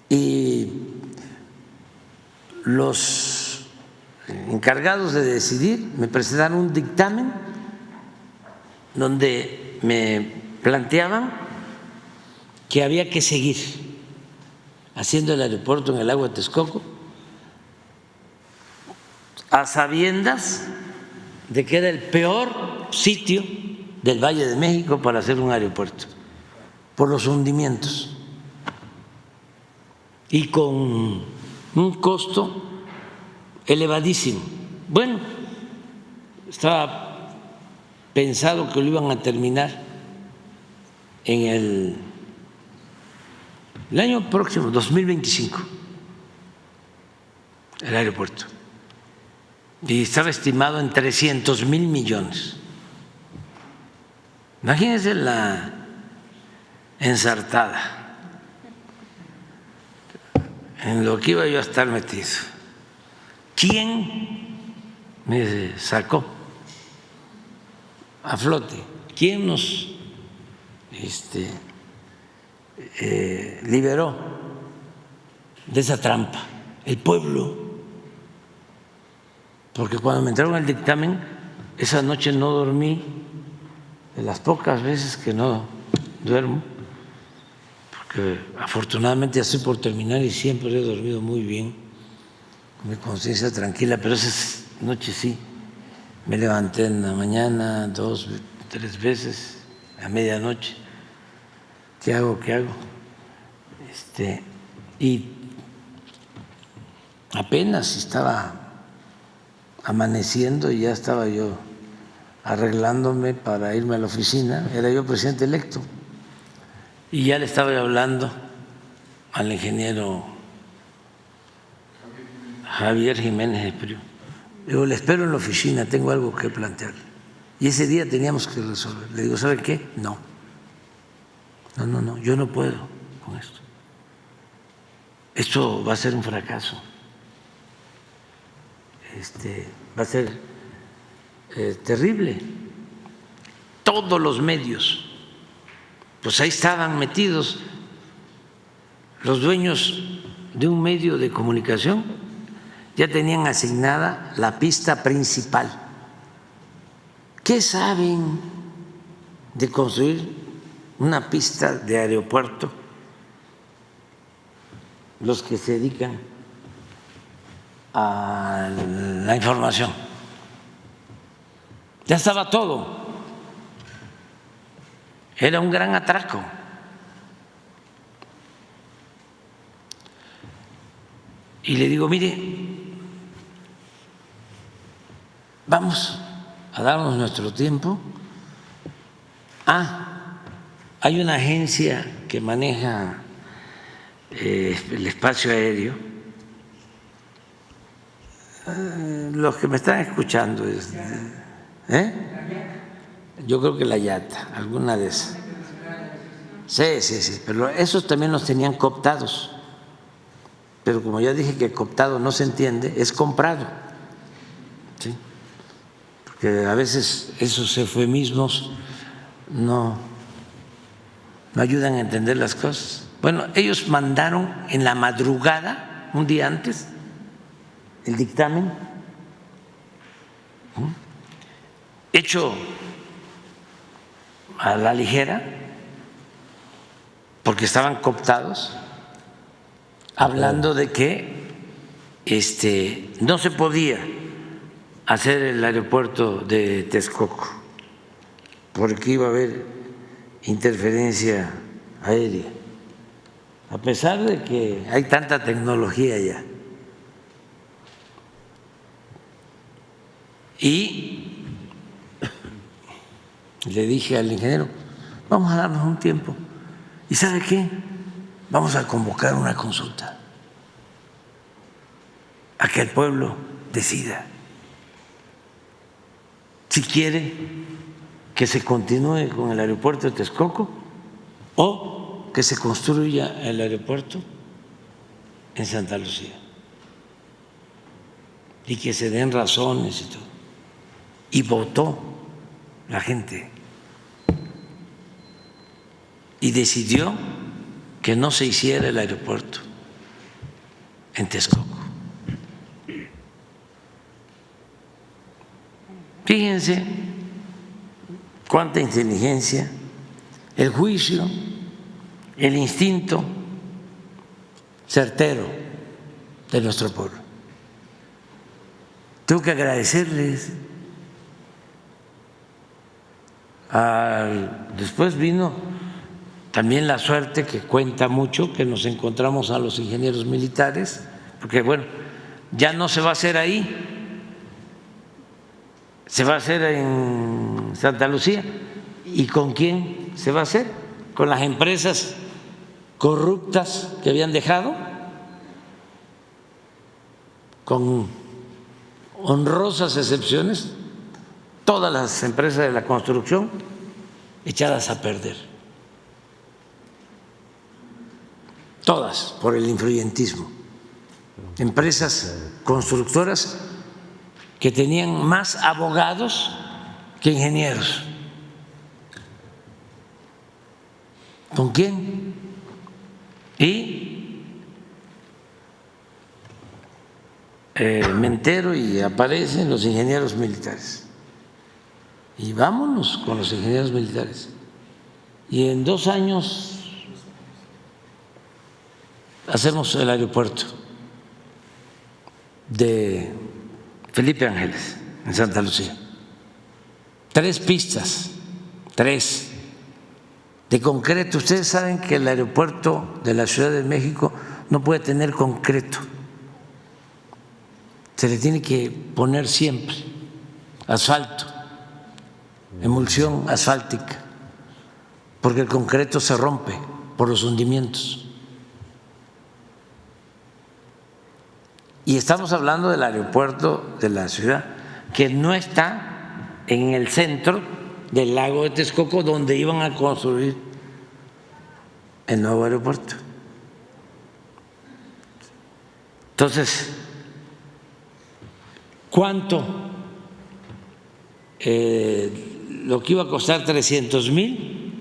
S3: Y los encargados de decidir me presentaron un dictamen donde me planteaban que había que seguir haciendo el aeropuerto en el lago de Texcoco a sabiendas de que era el peor sitio del Valle de México para hacer un aeropuerto, por los hundimientos y con un costo elevadísimo. Bueno, estaba pensado que lo iban a terminar en el año próximo, 2025, el aeropuerto, y estaba estimado en 300,000 millones. Imagínense la ensartada en lo que iba yo a estar metido. ¿Quién me sacó a flote? ¿Quién nos liberó de esa trampa? El pueblo. Porque cuando me entregaron el dictamen, esa noche no dormí, de las pocas veces que no duermo, porque afortunadamente ya estoy por terminar y siempre he dormido muy bien, con mi conciencia tranquila, pero esa noche sí, me levanté en la mañana 2, 3 veces, a medianoche. ¿Qué hago? ¿Qué hago? Y apenas estaba amaneciendo y ya estaba yo arreglándome para irme a la oficina, era yo presidente electo, y ya le estaba hablando al ingeniero Javier Jiménez Espriu. Digo, le espero en la oficina, tengo algo que plantear. Y ese día teníamos que resolver. Le digo, ¿sabe qué? No, yo no puedo con esto. Esto va a ser un fracaso. Va a ser terrible. Todos los medios, pues ahí estaban metidos. Los dueños de un medio de comunicación ya tenían asignada la pista principal. ¿Qué saben de construir una pista de aeropuerto los que se dedican a la información? Ya estaba todo. Era un gran atraco. Y le digo, mire, vamos a darnos nuestro tiempo. Hay una agencia que maneja el espacio aéreo, Los que me están escuchando, yo creo que la Yata, alguna de esas. Sí, pero esos también los tenían cooptados. Pero como ya dije que cooptado no se entiende, es comprado. ¿Sí? Porque a veces esos eufemismos no ayudan a entender las cosas. Bueno, ellos mandaron en la madrugada, un día antes, el dictamen hecho a la ligera, porque estaban cooptados, hablando de que no se podía hacer el aeropuerto de Texcoco porque iba a haber interferencia aérea, a pesar de que hay tanta tecnología ya. Y le dije al ingeniero, vamos a darnos un tiempo. ¿Y sabe qué? Vamos a convocar una consulta a que el pueblo decida si quiere que se continúe con el aeropuerto de Texcoco o que se construya el aeropuerto en Santa Lucía y que se den razones y todo. Y votó la gente y decidió que no se hiciera el aeropuerto en Texcoco. Fíjense cuánta inteligencia, el juicio, el instinto certero de nuestro pueblo. Tengo que agradecerles. Después vino también la suerte, que cuenta mucho, que nos encontramos a los ingenieros militares, porque bueno, ya no se va a hacer ahí, se va a hacer en Santa Lucía. ¿Y con quién se va a hacer? Con las empresas corruptas que habían dejado, con honrosas excepciones, todas las empresas de la construcción echadas a perder, todas por el influyentismo. Empresas constructoras que tenían más abogados que ingenieros. ¿Con quién? Y me entero y aparecen los ingenieros militares. Y vámonos con los ingenieros militares. Y en 2 años hacemos el aeropuerto de Felipe Ángeles, en Santa Lucía. 3 pistas, 3 de concreto. Ustedes saben que el aeropuerto de la Ciudad de México no puede tener concreto, se le tiene que poner siempre asfalto, emulsión asfáltica, porque el concreto se rompe por los hundimientos. Y estamos hablando del aeropuerto de la ciudad, que no está en el centro del lago de Texcoco, donde iban a construir el nuevo aeropuerto. Entonces, ¿cuánto? Lo que iba a costar 300,000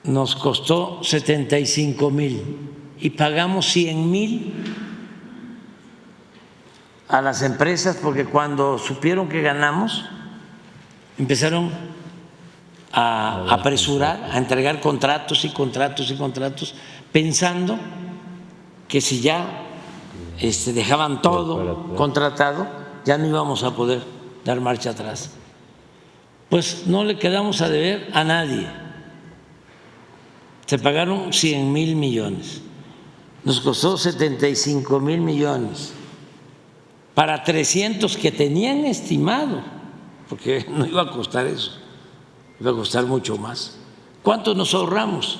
S3: nos costó 75,000 y pagamos 100,000 a las empresas, porque cuando supieron que ganamos empezaron a apresurar, a entregar contratos y contratos y contratos, pensando que si ya dejaban todo contratado ya no íbamos a poder dar marcha atrás. Pues no le quedamos a deber a nadie. Se pagaron 100,000 millones, nos costó 75,000 millones para 300 que tenían estimado, porque no iba a costar eso, iba a costar mucho más. ¿Cuánto nos ahorramos?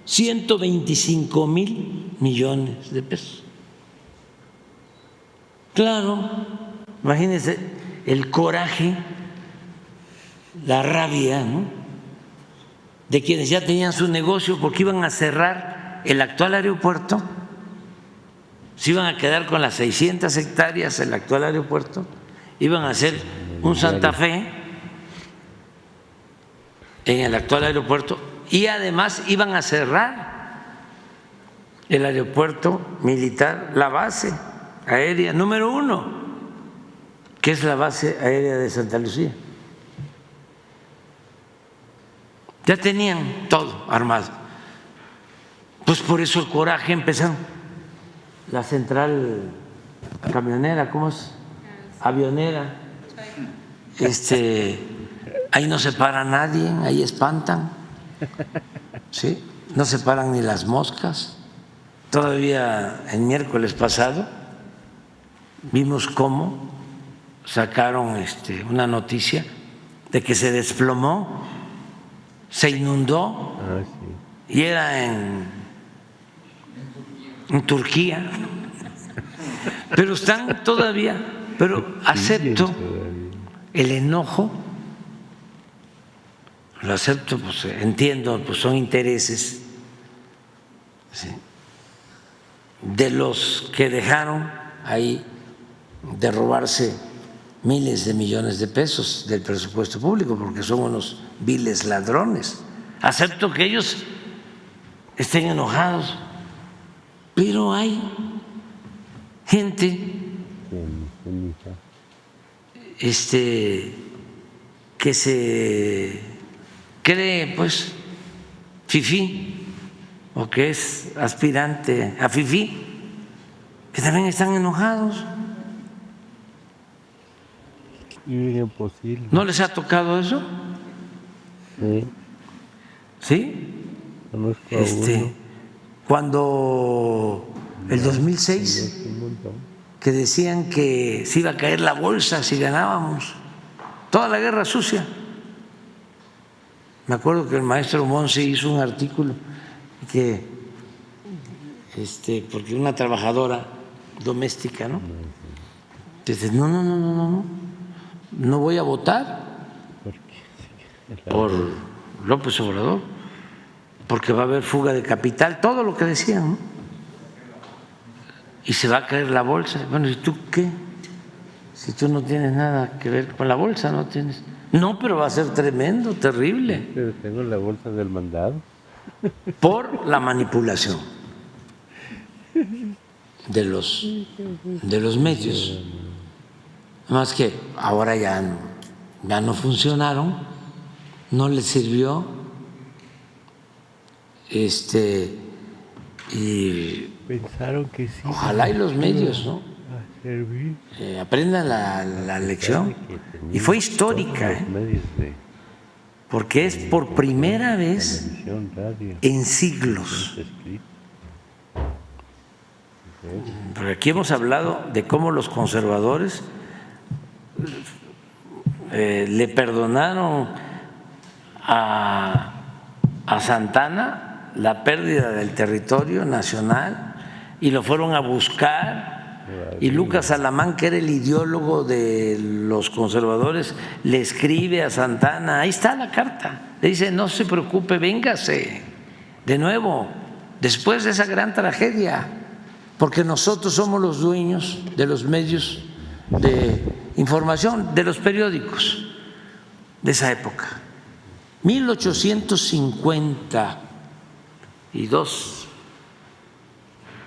S3: 125,000 millones de pesos. Claro, imagínense el coraje, la rabia, ¿no?, de quienes ya tenían su negocio porque iban a cerrar el actual aeropuerto, se iban a quedar con las 600 hectáreas el actual aeropuerto, iban a hacer un Santa Fe en el actual aeropuerto y además iban a cerrar el aeropuerto militar, la base aérea número 1, que es la base aérea de Santa Lucía. Ya tenían todo armado. Pues por eso el coraje empezaron. La central camionera, ¿cómo es? Avionera. Ahí no se para nadie, ahí espantan. ¿Sí? No se paran ni las moscas. Todavía el miércoles pasado vimos cómo sacaron una noticia de que se desplomó, se inundó, y era en Turquía. Pero están todavía, pero acepto el enojo, lo acepto, pues entiendo, pues son intereses, ¿sí?, de los que dejaron ahí de robarse miles de millones de pesos del presupuesto público, porque son unos viles ladrones. Acepto que ellos estén enojados, pero hay gente que se cree pues fifí, o que es aspirante a fifí, que también están enojados.
S1: Imposible.
S3: ¿No les ha tocado eso?
S1: Sí.
S3: ¿Sí?
S1: Conozco a uno.
S3: Cuando el 2006, que decían que se iba a caer la bolsa si ganábamos, toda la guerra sucia. Me acuerdo que el maestro Monsi hizo un artículo que, porque una trabajadora doméstica, ¿no?, dice, no voy a votar por López Obrador, porque va a haber fuga de capital, todo lo que decían, ¿no?, y se va a caer la bolsa. Bueno, ¿y tú qué? Si tú no tienes nada que ver con la bolsa, no tienes. No, pero va a ser tremendo, terrible.
S1: Pero tengo la bolsa del mandado.
S3: Por la manipulación de los medios. Más que ahora ya no funcionaron, no les sirvió, y
S1: Pensaron que sí.
S3: ojalá y los medios, ¿no?, aprendan la lección. Y fue histórica, porque es por primera vez en siglos. Porque aquí hemos hablado de cómo los conservadores le perdonaron a Santana la pérdida del territorio nacional y lo fueron a buscar. Y Lucas Alamán, que era el ideólogo de los conservadores, le escribe a Santana, ahí está la carta, le dice, no se preocupe, véngase de nuevo después de esa gran tragedia, porque nosotros somos los dueños de los medios de información, de los periódicos de esa época. 1852,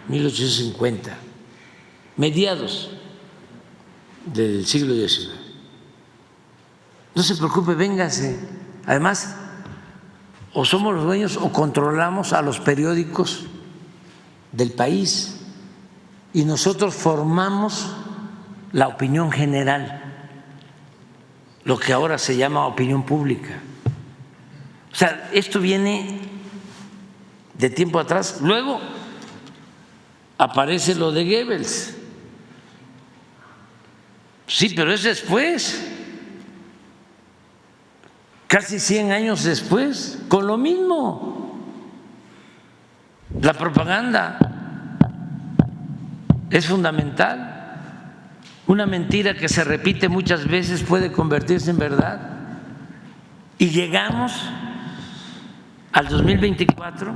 S3: 1850, mediados del siglo XIX. No se preocupe, véngase. Además, o somos los dueños o controlamos a los periódicos del país y nosotros formamos la opinión general, lo que ahora se llama opinión pública. O sea, esto viene de tiempo atrás. Luego aparece lo de Goebbels. Sí, pero es después, casi 100 años después, con lo mismo. La propaganda es fundamental. Una mentira que se repite muchas veces puede convertirse en verdad. Y llegamos al 2024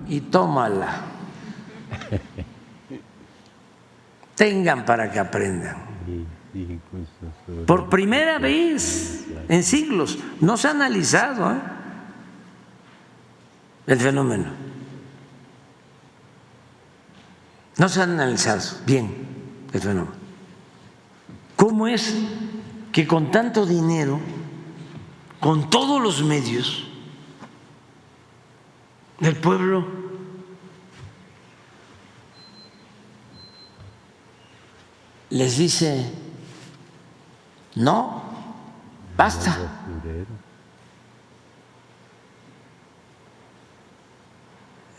S3: y tómala. Tengan para que aprendan. Por primera vez en siglos no se ha analizado el fenómeno. No se ha analizado bien el fenómeno. ¿Cómo es que con tanto dinero, con todos los medios, el pueblo les dice no, basta?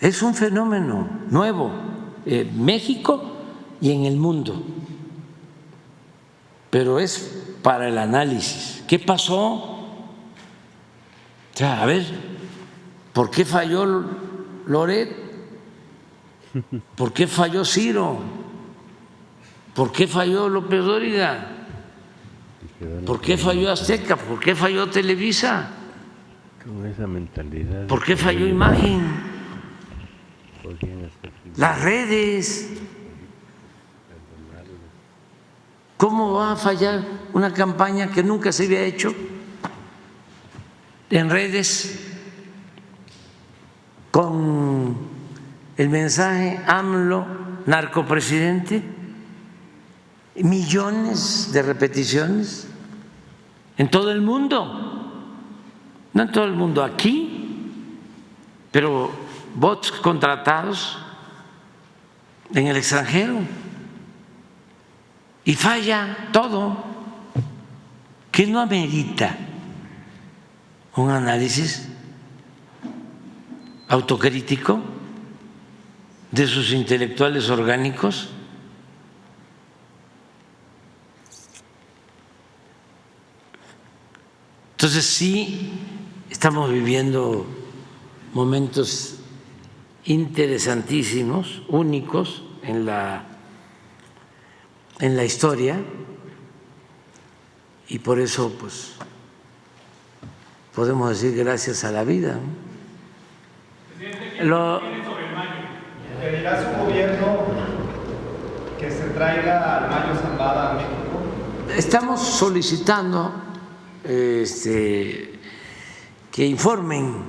S3: Es un fenómeno nuevo en México y en el mundo, pero es para el análisis. ¿Qué pasó? O sea, a ver, ¿por qué falló Loret? ¿Por qué falló Ciro? ¿Por qué falló López Dóriga? ¿Por qué falló Azteca? ¿Por qué falló Televisa?
S1: Con esa mentalidad.
S3: ¿Por qué falló Imagen? Las redes. ¿Cómo va a fallar una campaña que nunca se había hecho en redes con el mensaje AMLO, narcopresidente? Millones de repeticiones en todo el mundo, no en todo el mundo, aquí, pero bots contratados en el extranjero. Y falla todo, que no amerita un análisis autocrítico de sus intelectuales orgánicos. Entonces sí estamos viviendo momentos interesantísimos, únicos en la historia, y por eso pues podemos decir gracias a la vida.
S7: ¿Pedirá su gobierno que se traiga al Mayo Zambada a México?
S3: Estamos solicitando que informen.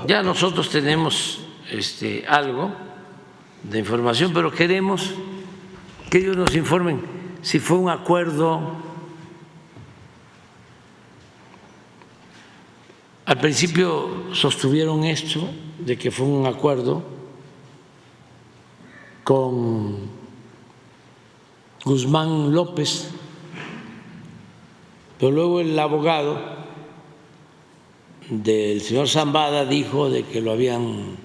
S3: Ya nosotros tenemos algo de información, pero queremos que ellos nos informen si fue un acuerdo. Al principio sostuvieron esto de que fue un acuerdo con Guzmán López, pero luego el abogado del señor Zambada dijo de que lo habían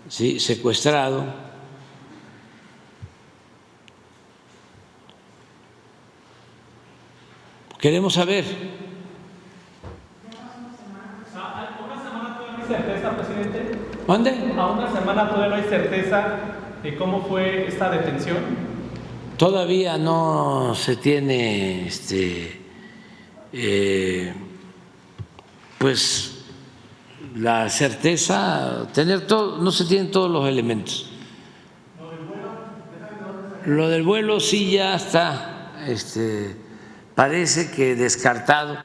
S3: secuestrado. Queremos saber.
S7: ¿A una semana todavía no hay certeza, presidente?
S3: ¿Dónde?
S7: ¿A una semana todavía no hay certeza de cómo fue esta detención?
S3: Todavía no se tiene pues la certeza, tener todo, no se tienen todos los elementos. Lo del vuelo sí ya está, parece que descartado.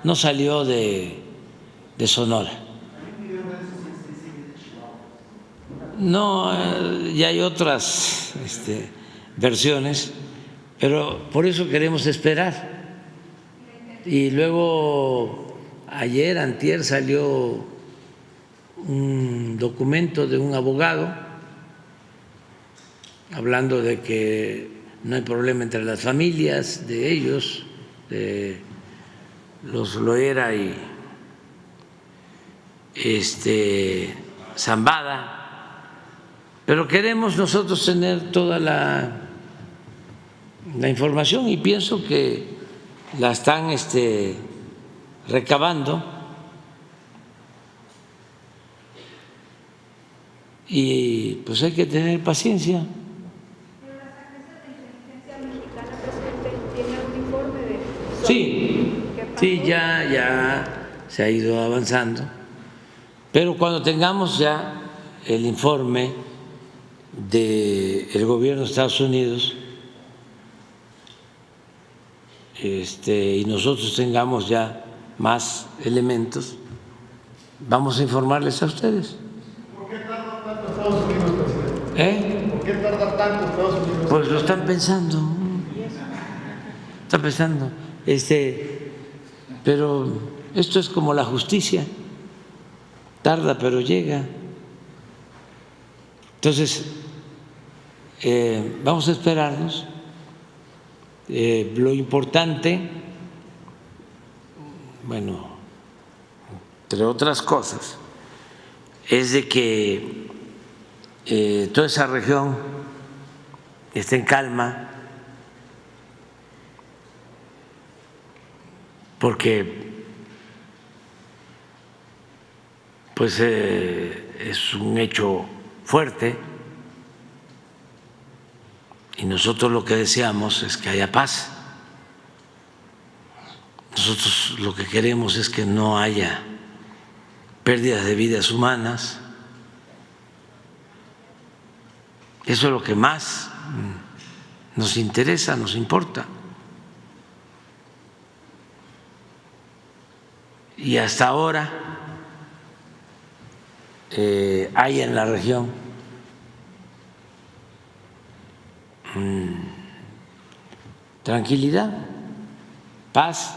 S3: No salió de Sonora. No, ya hay otras versiones, pero por eso queremos esperar. Y luego ayer, antier, salió un documento de un abogado hablando de que no hay problema entre las familias de ellos, de los Loera y Zambada, pero queremos nosotros tener toda la información y pienso que la están recabando y pues hay que tener paciencia.
S8: Pero las agencias de inteligencia mexicana, presidente, ¿tienen un informe de
S3: Sí, ya se ha ido avanzando, pero cuando tengamos ya el informe del gobierno de Estados Unidos y nosotros tengamos ya más elementos, vamos a informarles a ustedes.
S7: ¿Por qué tarda tanto Estados Unidos, presidente? ¿Por qué tarda tanto Estados Unidos?
S3: Pues lo están pensando. Están pensando. Pero esto es como la justicia. Tarda, pero llega. Entonces, vamos a esperarnos. Lo importante, bueno, entre otras cosas, es de que toda esa región esté en calma, porque pues es un hecho fuerte y nosotros lo que deseamos es que haya paz. Nosotros lo que queremos es que no haya pérdidas de vidas humanas. Eso es lo que más nos interesa, nos importa. Y hasta ahora hay en la región tranquilidad, paz,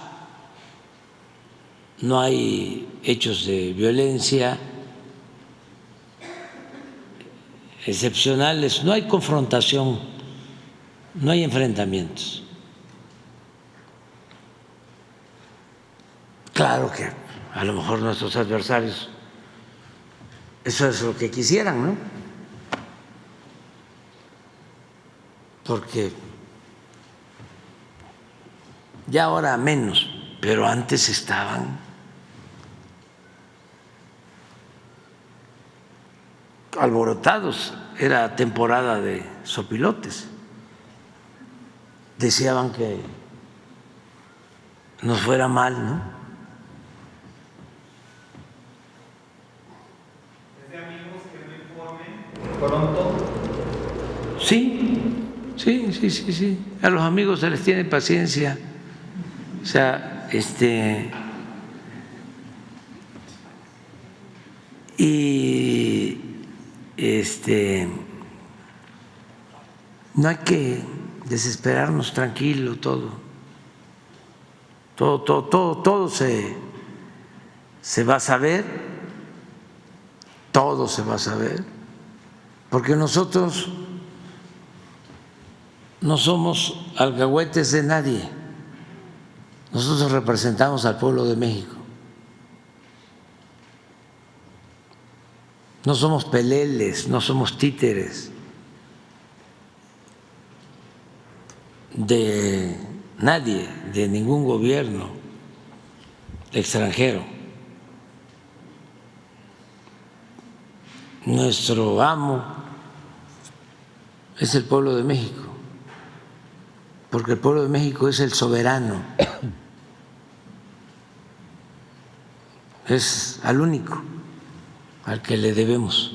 S3: no hay hechos de violencia excepcionales, no hay confrontación, no hay enfrentamientos. Claro que a lo mejor nuestros adversarios eso es lo que quisieran, ¿no? Porque ya ahora menos, pero antes estaban alborotados, era temporada de sopilotes, deseaban que nos fuera mal, ¿no?
S7: ¿Es de amigos que no informen pronto?
S3: Sí, a los amigos se les tiene paciencia, o sea, y no hay que desesperarnos, tranquilo, todo se va a saber, todo se va a saber, porque nosotros no somos alcahuetes de nadie, nosotros representamos al pueblo de México. No somos peleles, no somos títeres de nadie, de ningún gobierno extranjero. Nuestro amo es el pueblo de México, porque el pueblo de México es el soberano, es al único al que le debemos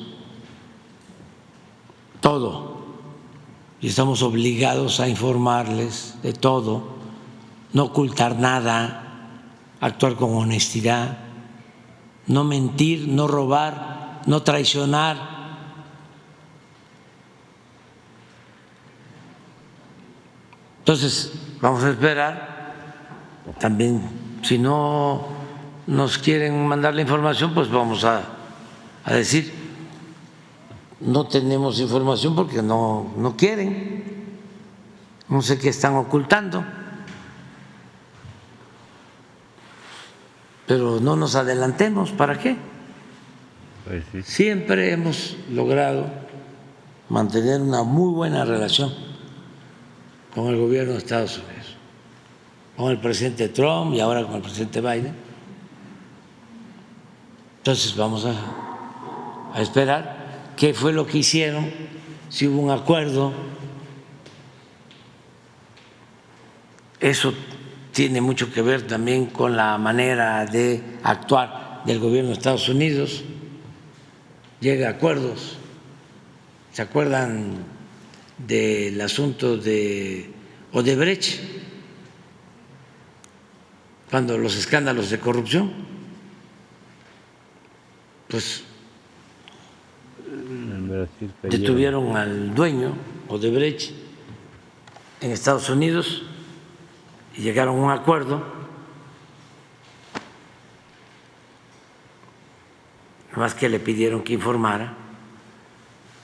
S3: todo y estamos obligados a informarles de todo, no ocultar nada, actuar con honestidad, no mentir, no robar, no traicionar. Entonces, vamos a esperar. También, si no nos quieren mandar la información, pues vamos a decir, no tenemos información porque no quieren, no sé qué están ocultando. pero no nos adelantemos, ¿para qué?
S1: Pues sí.
S3: Siempre hemos logrado mantener una muy buena relación con el gobierno de Estados Unidos, con el presidente Trump y ahora con el presidente Biden. Entonces vamos a esperar qué fue lo que hicieron, si hubo un acuerdo. Eso tiene mucho que ver también con la manera de actuar del gobierno de Estados Unidos. Llega a acuerdos. ¿Se acuerdan del asunto de Odebrecht? Cuando los escándalos de corrupción, pues
S1: En Brasil cayeron.
S3: detuvieron al dueño, Odebrecht, en Estados Unidos y llegaron a un acuerdo. Nada más que le pidieron que informara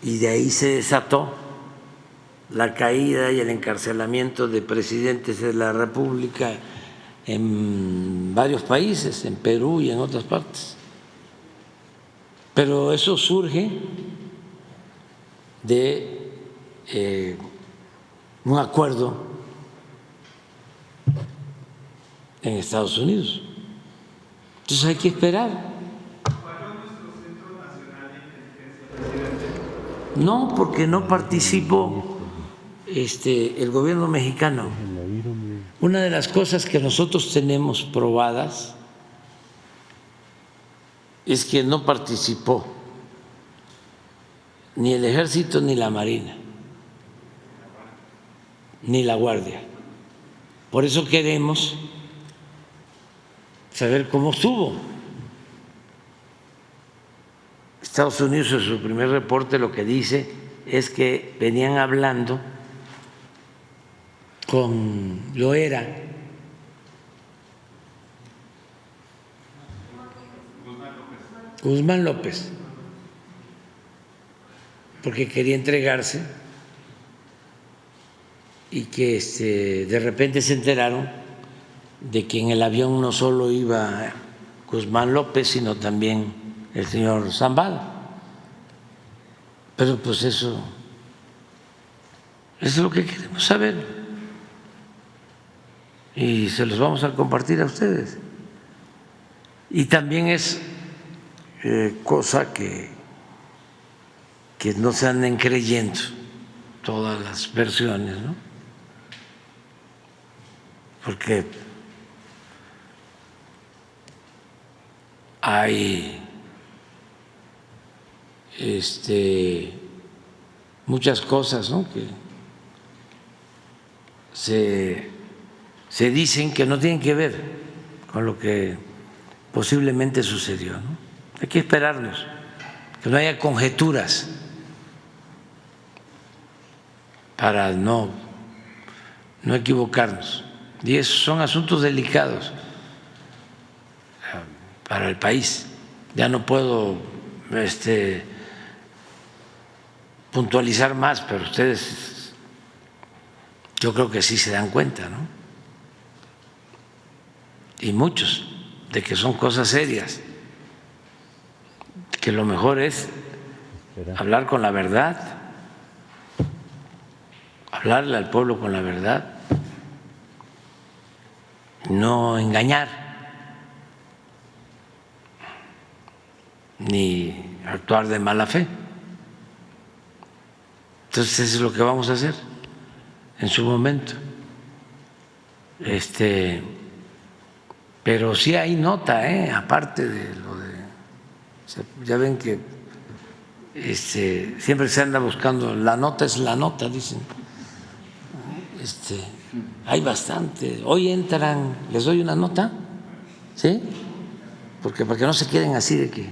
S3: y de ahí se desató la caída y el encarcelamiento de presidentes de la República en varios países, en Perú y en otras partes. Pero eso surge de un acuerdo en Estados Unidos. Entonces hay que esperar. No, porque no participó el gobierno mexicano. Una de las cosas que nosotros tenemos probadas es que no participó ni el Ejército ni la Marina, ni la Guardia. Por eso queremos saber cómo estuvo. Estados Unidos en su primer reporte lo que dice es que venían hablando con Loera, Guzmán López, porque quería entregarse y que de repente se enteraron de que en el avión no solo iba Guzmán López, sino también el señor Zambada. Pero pues eso es lo que queremos saber y se los vamos a compartir a ustedes. Y también es cosa que no se anden creyendo todas las versiones, ¿no? Porque hay muchas cosas, ¿no?, que se dicen que no tienen que ver con lo que posiblemente sucedió, ¿no? Hay que esperarnos, que no haya conjeturas para no equivocarnos. Y esos son asuntos delicados para el país. Ya no puedo puntualizar más, pero ustedes yo creo que sí se dan cuenta, ¿no? Y muchos, de que son cosas serias, que lo mejor es hablar con la verdad, hablarle al pueblo con la verdad, no engañar ni actuar de mala fe. Entonces eso es lo que vamos a hacer en su momento. Pero sí hay nota, aparte de lo de, ya ven que siempre se anda buscando, la nota es la nota, dicen. Hay bastante. Hoy entran, les doy una nota, ¿sí? Porque para que no se queden así de que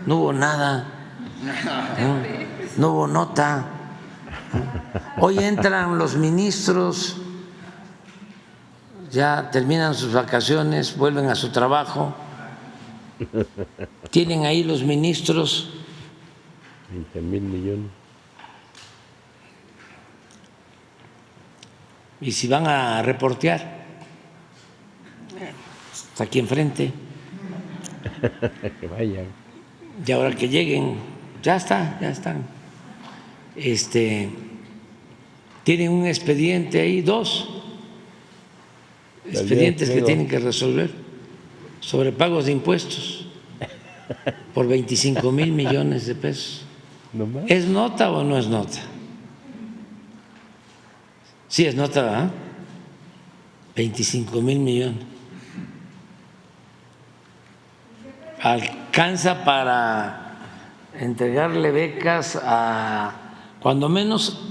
S3: no hubo nada, no hubo nota. Hoy entran los ministros, ya terminan sus vacaciones, vuelven a su trabajo. Tienen ahí los ministros
S1: 20,000 millones.
S3: y si van a reportear, está aquí enfrente,
S1: Que vayan.
S3: Y ahora que lleguen, ya están. Tienen un expediente ahí, 2 expedientes que tienen que resolver sobre pagos de impuestos por 25,000 millones de pesos.
S1: ¿No más?
S3: ¿Es nota o no es nota? Sí, es nota, ¿verdad? 25,000 millones. Alcanza para entregarle becas a, cuando menos,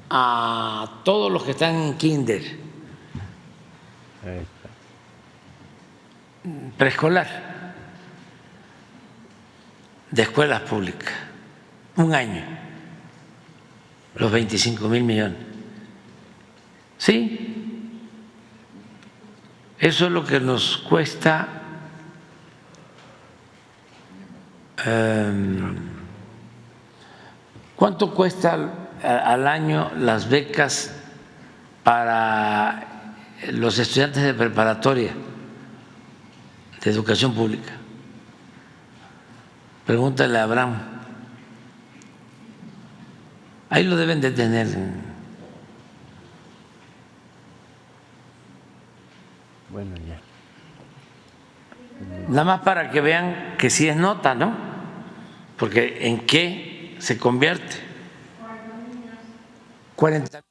S3: a todos los que están en kinder,
S1: Ahí está.
S3: preescolar, de escuelas públicas, un año, los 25,000 millones. Sí, eso es lo que nos cuesta ¿cuánto cuesta al año las becas para los estudiantes de preparatoria de educación pública? Pregúntale a Abraham. Ahí lo deben de tener.
S1: Bueno, ya.
S3: Nada más para que vean que sí es nota, ¿no? Porque ¿en qué se convierte? 40